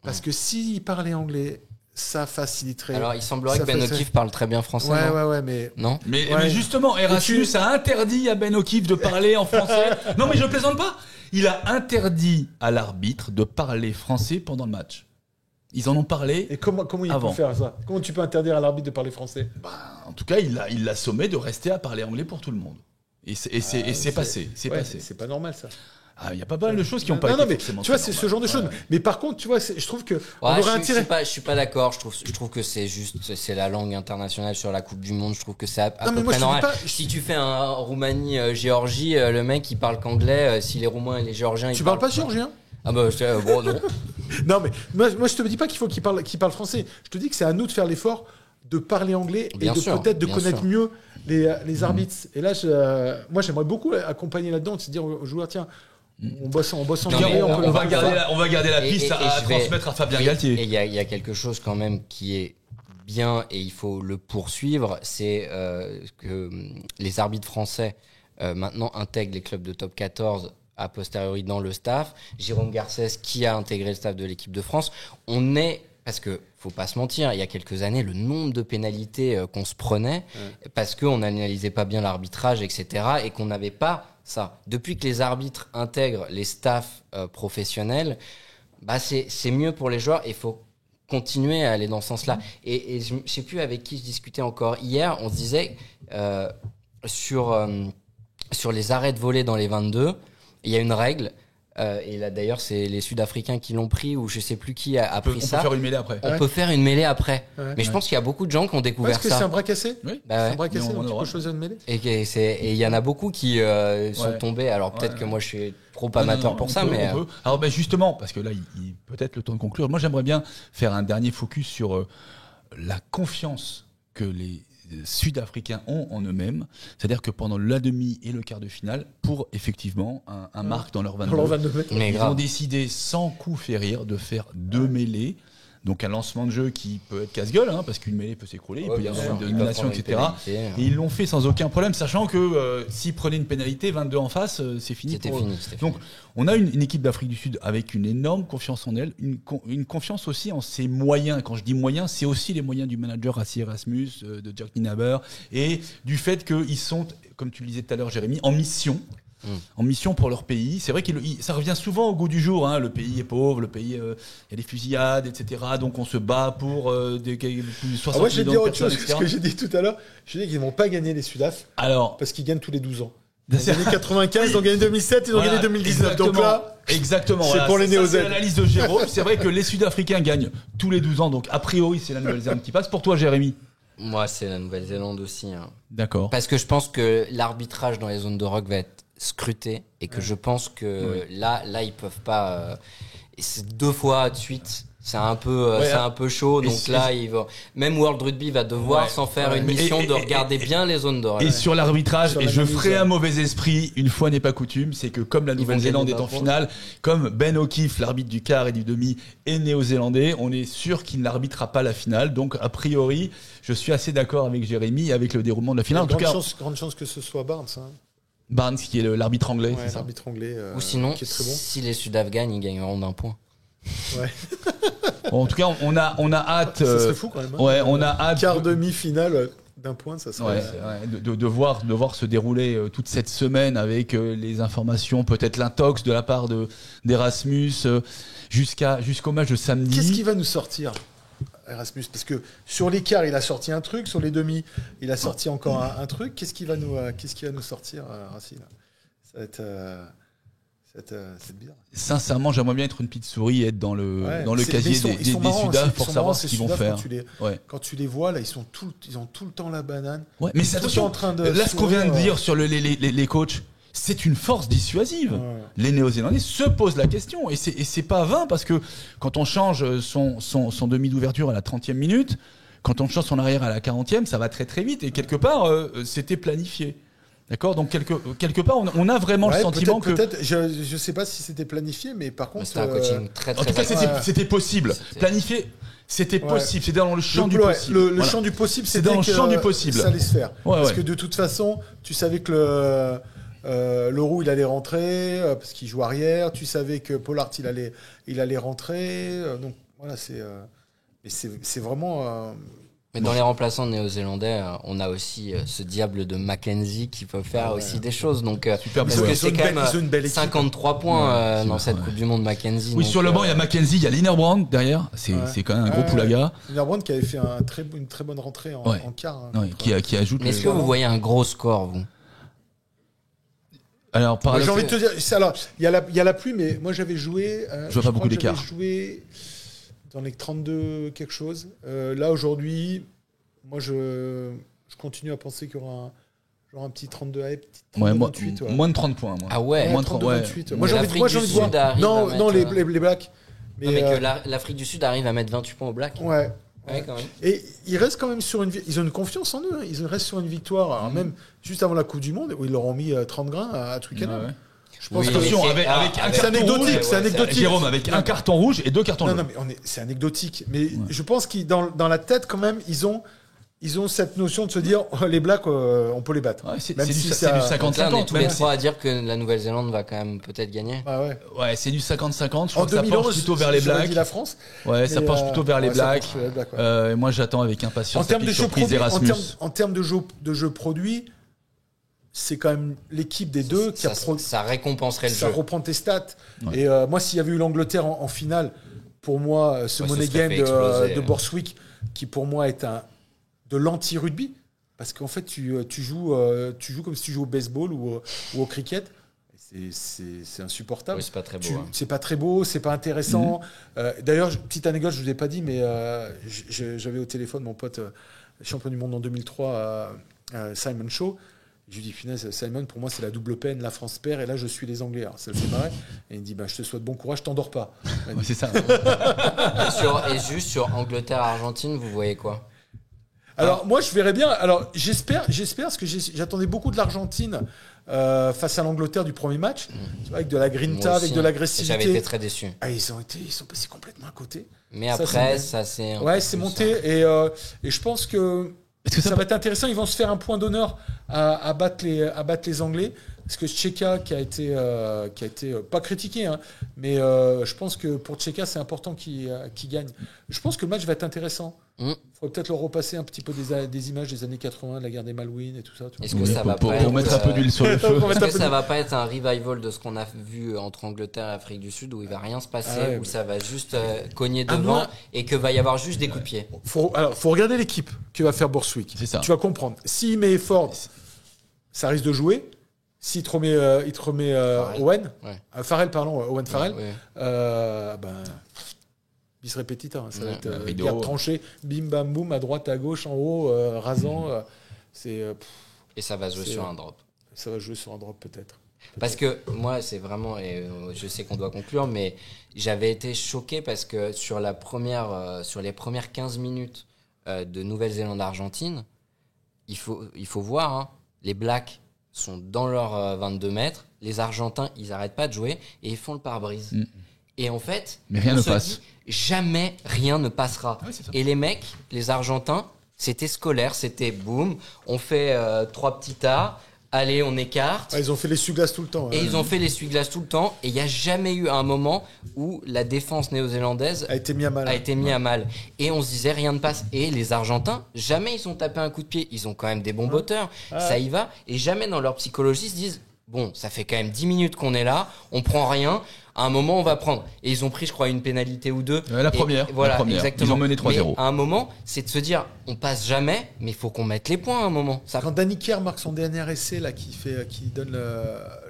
Parce que s'ils parlaient anglais, ça faciliterait. Alors, il semblerait ça que Ben faciliterait- O'Keefe parle très bien français. non Ouais, mais. Non Mais Ouais. justement, Erasmus a interdit à Ben O'Keefe de parler en français. Non, mais je plaisante pas. Il a interdit à l'arbitre de parler français pendant le match. Ils en ont parlé. Et comment il Avant. peut faire ça? Comment tu peux interdire à l'arbitre de parler français? En tout cas, il l'a sommé de rester à parler anglais pour tout le monde. Et c'est passé. C'est Ouais, passé. c'est pas normal ça. Il y a pas mal de choses qui n'ont pas non, été mais forcément tu vois, très c'est ce genre de choses. normales. Mais par contre, tu vois, je trouve que on Ouais, aurait intérêt. je suis pas d'accord. Je trouve que c'est la langue internationale sur la Coupe du Monde. Je trouve que c'est à Non, mais peu moi, près je te dis normal. pas- Si tu fais un Roumanie-Géorgie, le mec il parle qu'anglais. Si les Roumains et les Géorgiens, Tu ils parles pas géorgien? Ah bah bon non. Non, mais moi, je te dis pas qu'il faut qu'il parle français. Je te dis que c'est à nous de faire l'effort de parler anglais Bien et de sûr, peut-être de bien connaître sûr. mieux les arbitres. Et là, moi, j'aimerais beaucoup accompagner là-dedans, de se dire aux joueurs, tiens, on bosse en Non, anglais, mais on peut On va le garder faire. on va garder la Et- piste et- et à je vais- transmettre à Fabien Et Galtier. il y a quelque chose quand même qui est bien et il faut le poursuivre, c'est que les arbitres français maintenant intègrent les clubs de top 14 a posteriori dans le staff. Jérôme Garcès qui a intégré le staff de l'équipe de France. Parce que faut pas se mentir, il y a quelques années, le nombre de pénalités qu'on se prenait parce qu'on n'analysait pas bien l'arbitrage, etc. et qu'on n'avait pas ça. Depuis que les arbitres intègrent les staffs professionnels, bah c'est mieux pour les joueurs et il faut continuer à aller dans ce sens-là. Et je sais plus avec qui je discutais encore hier, on se disait sur les arrêts de volée dans les 22, il y a une règle. Et là d'ailleurs c'est les Sud-Africains qui l'ont pris ou je sais plus qui a On peut pris ça. faire une mêlée après. On peut faire une mêlée après. Ouais. Mais je pense qu'il y a beaucoup de gens qui ont découvert Parce que c'est ça. un bras cassé? Oui. Bah C'est ouais. un bras cassé, Mais on donc a le tu droit. peux choisir une mêlée. Et il y en a beaucoup qui sont Ouais. tombés. Alors peut-être Ouais, que ouais. moi je suis trop Non, amateur non, pour on ça, peut, mais on peut. Alors ben justement, parce que là, il peut-être le temps de conclure. Moi, j'aimerais bien faire un dernier focus sur la confiance que les Sud-Africains ont en eux-mêmes. C'est-à-dire que pendant la demi et le quart de finale, pour effectivement un marque dans leur 22, Alors, on va le mettre. mais ils grave. ont décidé sans coup férir de faire 2 mêlées. Donc un lancement de jeu qui peut être casse-gueule, hein, parce qu'une mêlée peut s'écrouler, il Ouais, peut y bien avoir sûr. une Ils peuvent domination, prendre une etc. pénalité. Et ils l'ont fait sans aucun problème, sachant que s'ils prenaient une pénalité, 22 en face, c'est fini. C'était pour eux. fini. c'était Donc, fini. on a une équipe d'Afrique du Sud avec une énorme confiance en elle, une confiance aussi en ses moyens. Quand je dis moyens, c'est aussi les moyens du manager Rassi Erasmus, de Jack Ninaber, et du fait qu'ils sont, comme tu le disais tout à l'heure, Jérémy, en mission. En mission pour leur pays. C'est vrai que ça revient souvent au goût du jour. Hein. Le pays est pauvre, le pays, il y a des fusillades, etc. Donc on se bat pour plus de 60 Ah ouais, je vais te millions dire de autre chose personnes, que ce que etc. j'ai dit tout à l'heure. Je dis qu'ils vont pas gagner les Sudaf Alors, parce qu'ils gagnent tous les 12 ans. Ils ont gagné 95, ils ont gagné 2007, ils ont voilà, gagné 2019. Donc là, exactement. c'est Voilà, pour les ça, néo-Z. c'est l'analyse de Jérôme. C'est vrai que les Sud-Africains gagnent tous les 12 ans. Donc a priori, c'est la Nouvelle-Zélande qui passe. Pour toi, Jérémy? Moi, c'est la Nouvelle-Zélande aussi. Hein. D'accord. Parce que je pense que l'arbitrage dans les zones de rock va être scruté et que je pense que là, ils peuvent pas. Et c'est 2 fois de suite. C'est un peu chaud. Et Donc c'est- là, même World Rugby va devoir Ouais. s'en faire Ouais. une Mais- mission et- de et- regarder bien les zones de rock. Et sur l'arbitrage, Sur et je l'analyse, ferai ouais. un mauvais esprit, une fois n'est pas coutume, c'est que comme la vont Nouvelle-Zélande est gagner en 20 points. finale, comme Ben O'Keefe, l'arbitre du quart et du demi, est néo-zélandais, on est sûr qu'il n'arbitrera pas la finale. Donc, a priori, je suis assez d'accord avec Jérémy, avec le déroulement de la finale. En tout cas, grande chance que ce soit Barnes, hein. Barnes, qui est l'arbitre anglais, Ouais, c'est ça. l'arbitre anglais, Ou sinon, qui est très bon. si les Sudaf gagnent, ils gagneront d'1 point. Ouais. Bon, en tout cas, on a hâte. Ça serait fou quand même. hein. Ouais, on a hâte. Quart demi-finale d'un point, ça serait. Ouais, de voir se dérouler toute cette semaine avec les informations, peut-être l'intox de la part d'Erasmus jusqu'au match de samedi. Qu'est-ce qui va nous sortir Erasmus, parce que sur les quarts, il a sorti un truc, sur les demi, il a sorti encore un truc. Qu'est-ce qu'il va nous sortir, Racine ? Ça va être bien. Sincèrement, j'aimerais bien être une petite souris et être dans le casier des Sudaf pour savoir ce qu'ils vont faire. Quand tu les vois, là, ils ont tout le temps la banane. Ouais, mais c'est attention, là, ce qu'on vient de dire sur les coachs, c'est une force dissuasive. Ouais. Les Néo-Zélandais se posent la question et c'est pas vain parce que quand on change son demi d'ouverture à la 30e minute, quand on change son arrière à la 40e, ça va très très vite et quelque part c'était planifié. D'accord, donc quelque part on a vraiment le sentiment peut-être, je sais pas si c'était planifié, mais par contre c'était un coaching très en tout cas c'était possible. Planifié, c'était possible, c'était dans le champ du possible. Le champ du possible, c'est dans le champ du possible. Ça allait se faire. Parce que de toute façon, tu savais que Leroux il allait rentrer parce qu'il joue arrière. Tu savais que Pollard il allait rentrer. Donc voilà, c'est vraiment. Mais dans les remplaçants néo-zélandais, on a aussi ce diable de Mackenzie qui peut faire aussi des choses. Donc parce que c'est quand même 53 points dans cette Coupe du Monde, Mackenzie. Oui, sur le banc il y a Mackenzie, il y a Linerbrand derrière. C'est quand même un gros poulaga. Linerbrand qui avait fait une très bonne rentrée en quart. Qui ajoute. Mais est-ce que vous voyez un gros score, vous? Alors, j'ai envie de te dire, il y a la pluie, mais moi j'avais joué. Je vois pas beaucoup d'écart. J'avais joué dans les 32 quelque chose. Là aujourd'hui, moi je continue à penser qu'il y aura un petit 32 hype, 28. Moins de 30 points. Moi. Ah ouais. Moins de 30, 28. Moi j'ai envie de voir. Non, les Blacks. Mais que l'Afrique du Sud arrive à mettre 28 points aux Blacks. Ouais. Ouais, quand même. Et ils restent quand même sur ils ont une confiance en eux. Hein. Ils restent sur une victoire. Alors même juste avant la Coupe du Monde, où ils leur ont mis 30 grains à Twickenham. Ouais. Je pense que c'est anecdotique. C'est anecdotique. Jérôme, avec un carton rouge et 2 cartons jaunes. Non, mais c'est anecdotique. Mais je pense qu'ils dans la tête quand même, ils ont cette notion de se dire les Blacks, on peut les battre. Ouais, c'est du 50-50. On est tous les trois à dire que la Nouvelle-Zélande va quand même peut-être gagner. Ah ouais. Ouais, c'est du 50-50. Je crois que ça penche plutôt vers les Blacks. La France. Ouais, ça penche plutôt vers les Blacks. Moi, j'attends avec impatience la petite surprise Erasmus. En termes de jeu produit, c'est quand même l'équipe des deux qui ça récompenserait le jeu. Ça reprend tes stats. Ouais. Et moi, s'il y avait eu l'Angleterre en finale, pour moi, ce money game de Borswick, qui pour moi est de l'anti-rugby, parce qu'en fait, tu joues comme si tu joues au baseball ou au cricket. C'est insupportable. Oui, c'est pas très beau. C'est pas très beau, c'est pas intéressant. D'ailleurs, petite anecdote, je vous ai pas dit, mais j'avais au téléphone mon pote champion du monde en 2003, Simon Shaw. Je lui dis, finesse, Simon, pour moi, c'est la double peine. La France perd et là, je suis les Anglais. Alors, ça le fait marrer. Et il me dit, je te souhaite bon courage, t'endors pas. C'est ça. Et juste sur Angleterre-Argentine, vous voyez quoi? Alors, moi, je verrais bien. Alors, j'espère, parce que j'attendais beaucoup de l'Argentine face à l'Angleterre du premier match, avec de la grinta, avec de l'agressivité. J'avais été très déçu. Ils sont passés complètement à côté. Mais après, ça c'est. Ouais, c'est monté. Et je pense que. Ça va être intéressant. Ils vont se faire un point d'honneur à battre les Anglais. Parce que Tcheka, qui a été pas critiqué, hein, mais je pense que pour Tcheka, c'est important qu'il gagne. Je pense que le match va être intéressant. Il faudrait peut-être leur repasser un petit peu des images des années 80, de la guerre des Malouines et tout ça. Est-ce que ça va pour mettre un peu d'huile sur le feu. Est-ce que ça va pas être un revival de ce qu'on a vu entre Angleterre et Afrique du Sud, où il va rien se passer, où ça va juste cogner devant et que va y avoir juste des coups de pied? Faut regarder l'équipe que va faire Borswick. C'est ça. Tu vas comprendre. S'il met Ford, ça risque de jouer. S'il te remet Owen, Farrell, Owen Farrell, bis repetita, ça va être guerre tranchée, bim bam boum, à droite, à gauche, en haut, rasant. Et ça va jouer sur un drop. Ça va jouer sur un drop peut-être. Parce que moi, c'est vraiment, et je sais qu'on doit conclure, mais j'avais été choqué parce que sur les premières 15 minutes de Nouvelle-Zélande-Argentine, il faut voir, hein, les Blacks sont dans leurs 22 mètres, les Argentins, ils n'arrêtent pas de jouer et ils font le pare-brise. Et en fait, mais rien ne passe. Jamais rien ne passera. Ah oui, et les mecs, les Argentins, c'était scolaire, c'était boum, on fait 3 petits tas, allez, on écarte. Ils ont fait l'essuie-glace tout le temps. Et ils ont fait l'essuie-glace tout le temps. Et il n'y a jamais eu un moment où la défense néo-zélandaise a été mise à mal. Et on se disait, rien ne passe. Et les Argentins, jamais ils ont tapé un coup de pied. Ils ont quand même des bons botteurs. Ça y va. Et jamais dans leur psychologie, ils se disent, bon, ça fait quand même 10 minutes qu'on est là, on prend rien. À un moment, on va prendre. Et ils ont pris, je crois, une pénalité ou deux. La première. Voilà, la première. exactement. Ils ont mené 3-0. Mais à un moment, c'est de se dire, on passe jamais, mais il faut qu'on mette les points à un moment. Ça... Quand Danny Kerr marque son dernier essai, là, qui donne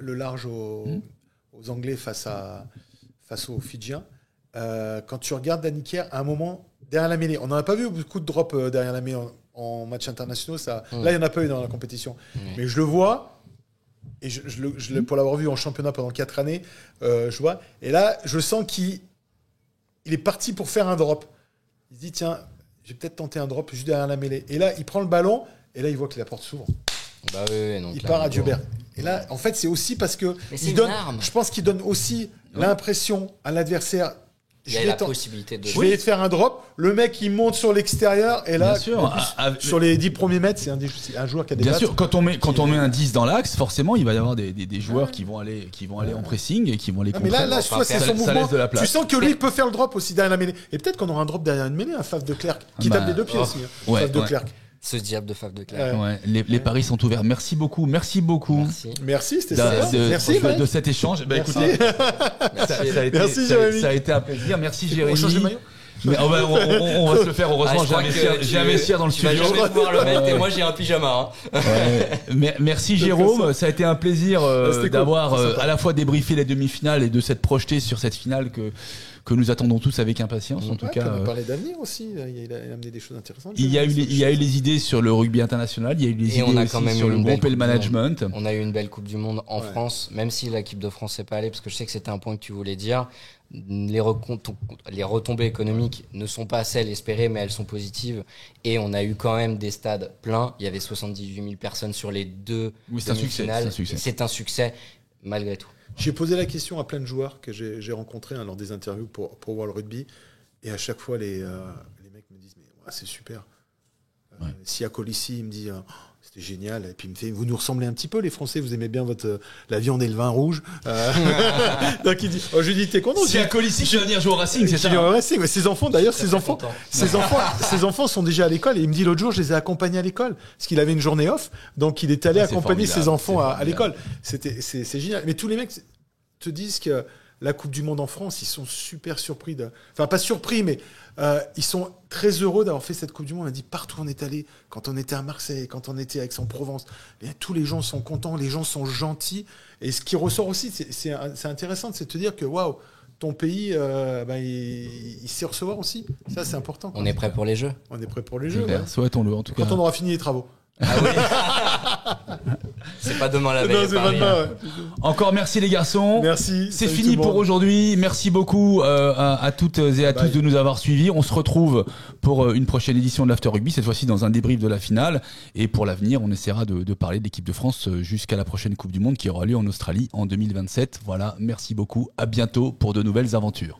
le large aux Anglais face aux Fidjiens, quand tu regardes Danny Kerr, à un moment, derrière la mêlée, on n'en a pas vu beaucoup de drops derrière la mêlée en matchs internationaux. Là, il n'y en a pas eu dans la compétition. Mais je le vois. Et pour l'avoir vu en championnat pendant 4 années, je vois. Et là, je sens qu'il est parti pour faire un drop. Il se dit, tiens, je vais peut-être tenter un drop juste derrière la mêlée. Et là, il prend le ballon, et là, il voit que la porte s'ouvre. Bah oui, donc il part à Dieu. Et là, en fait, c'est aussi parce que je pense qu'il donne aussi l'impression à l'adversaire. Il y a la possibilité de... Je vais te faire un drop. Le mec, il monte sur l'extérieur. Et là, sur les 10 premiers mètres, c'est un joueur qui a des Bien battes. sûr, quand on met un 10 dans l'axe, forcément, il va y avoir des joueurs qui vont aller en pressing et qui vont les mais là, je vois, c'est son mouvement. De la place. Tu sens que lui, il peut faire le drop aussi derrière la mêlée. Et peut-être qu'on aura un drop derrière une mêlée, un Faf de Clerc, qui tape des deux pieds aussi. Faf de Clerc. Ce diable de Faf de Clerc. Ouais, les paris sont ouverts. Merci beaucoup. Merci, c'était ça. Merci de cet échange. Bah, écoutez, ça a été un plaisir. Merci Jérémy. On change de maillot. Mais on va se le faire, heureusement. J'ai un vestiaire dans le studio. Je vais pouvoir le mettre et moi j'ai un pyjama. Merci Jérôme, ça a été un plaisir d'avoir à la fois débriefé les demi-finales et de s'être projeté sur cette finale que nous attendons tous avec impatience. En tout cas, on a parlé d'avenir aussi. Il a amené des choses intéressantes. Il y a eu les idées sur le rugby international. Il y a eu les idées aussi sur le groupe et le management. On a eu une belle Coupe du Monde en France, même si l'équipe de France n'est pas allée, parce que je sais que c'était un point que tu voulais dire. Les retombées économiques ne sont pas celles espérées, mais elles sont positives. Et on a eu quand même des stades pleins. Il y avait 78 000 personnes sur les deux demi-finales. C'est un succès, malgré tout. J'ai posé la question à plein de joueurs que j'ai rencontrés lors des interviews pour World Rugby. Et à chaque fois, les mecs me disent, mais c'est super. Si à Colissi, il me dit... c'était génial. Et puis il me fait, vous nous ressemblez un petit peu, les Français, vous aimez bien la viande et le vin rouge. Donc il dit, je lui dis, t'es content? Si à Colissi, je vais venir jouer au Racing, c'est ça? Au Racing, mais ses enfants sont déjà à l'école. Et il me dit, l'autre jour, je les ai accompagnés à l'école. Parce qu'il avait une journée off. Donc il est allé accompagner ses enfants à l'école. C'est génial. Mais tous les mecs te disent que la Coupe du Monde en France, ils sont super surpris. Enfin, pas surpris, mais ils sont très heureux d'avoir fait cette Coupe du Monde. On a dit partout où on est allé, quand on était à Marseille, quand on était à Aix-en-Provence, tous les gens sont contents, les gens sont gentils. Et ce qui ressort aussi, c'est intéressant, c'est de te dire que waouh, ton pays, il sait recevoir aussi. Ça, c'est important. On est prêt pour les Jeux. On est prêt pour les Jeux. Ouais. Souhaitons-le en tout cas. Quand on aura fini les travaux. Ah oui. C'est pas demain la veille. Non, c'est pas demain. Encore merci les garçons. Merci. C'est fini pour aujourd'hui. Merci beaucoup à toutes et à tous de nous avoir suivis. On se retrouve pour une prochaine édition de l'After Rugby, cette fois-ci dans un débrief de la finale. Et pour l'avenir, on essaiera de parler de l'équipe de France jusqu'à la prochaine Coupe du Monde qui aura lieu en Australie en 2027. Voilà, merci beaucoup. À bientôt pour de nouvelles aventures.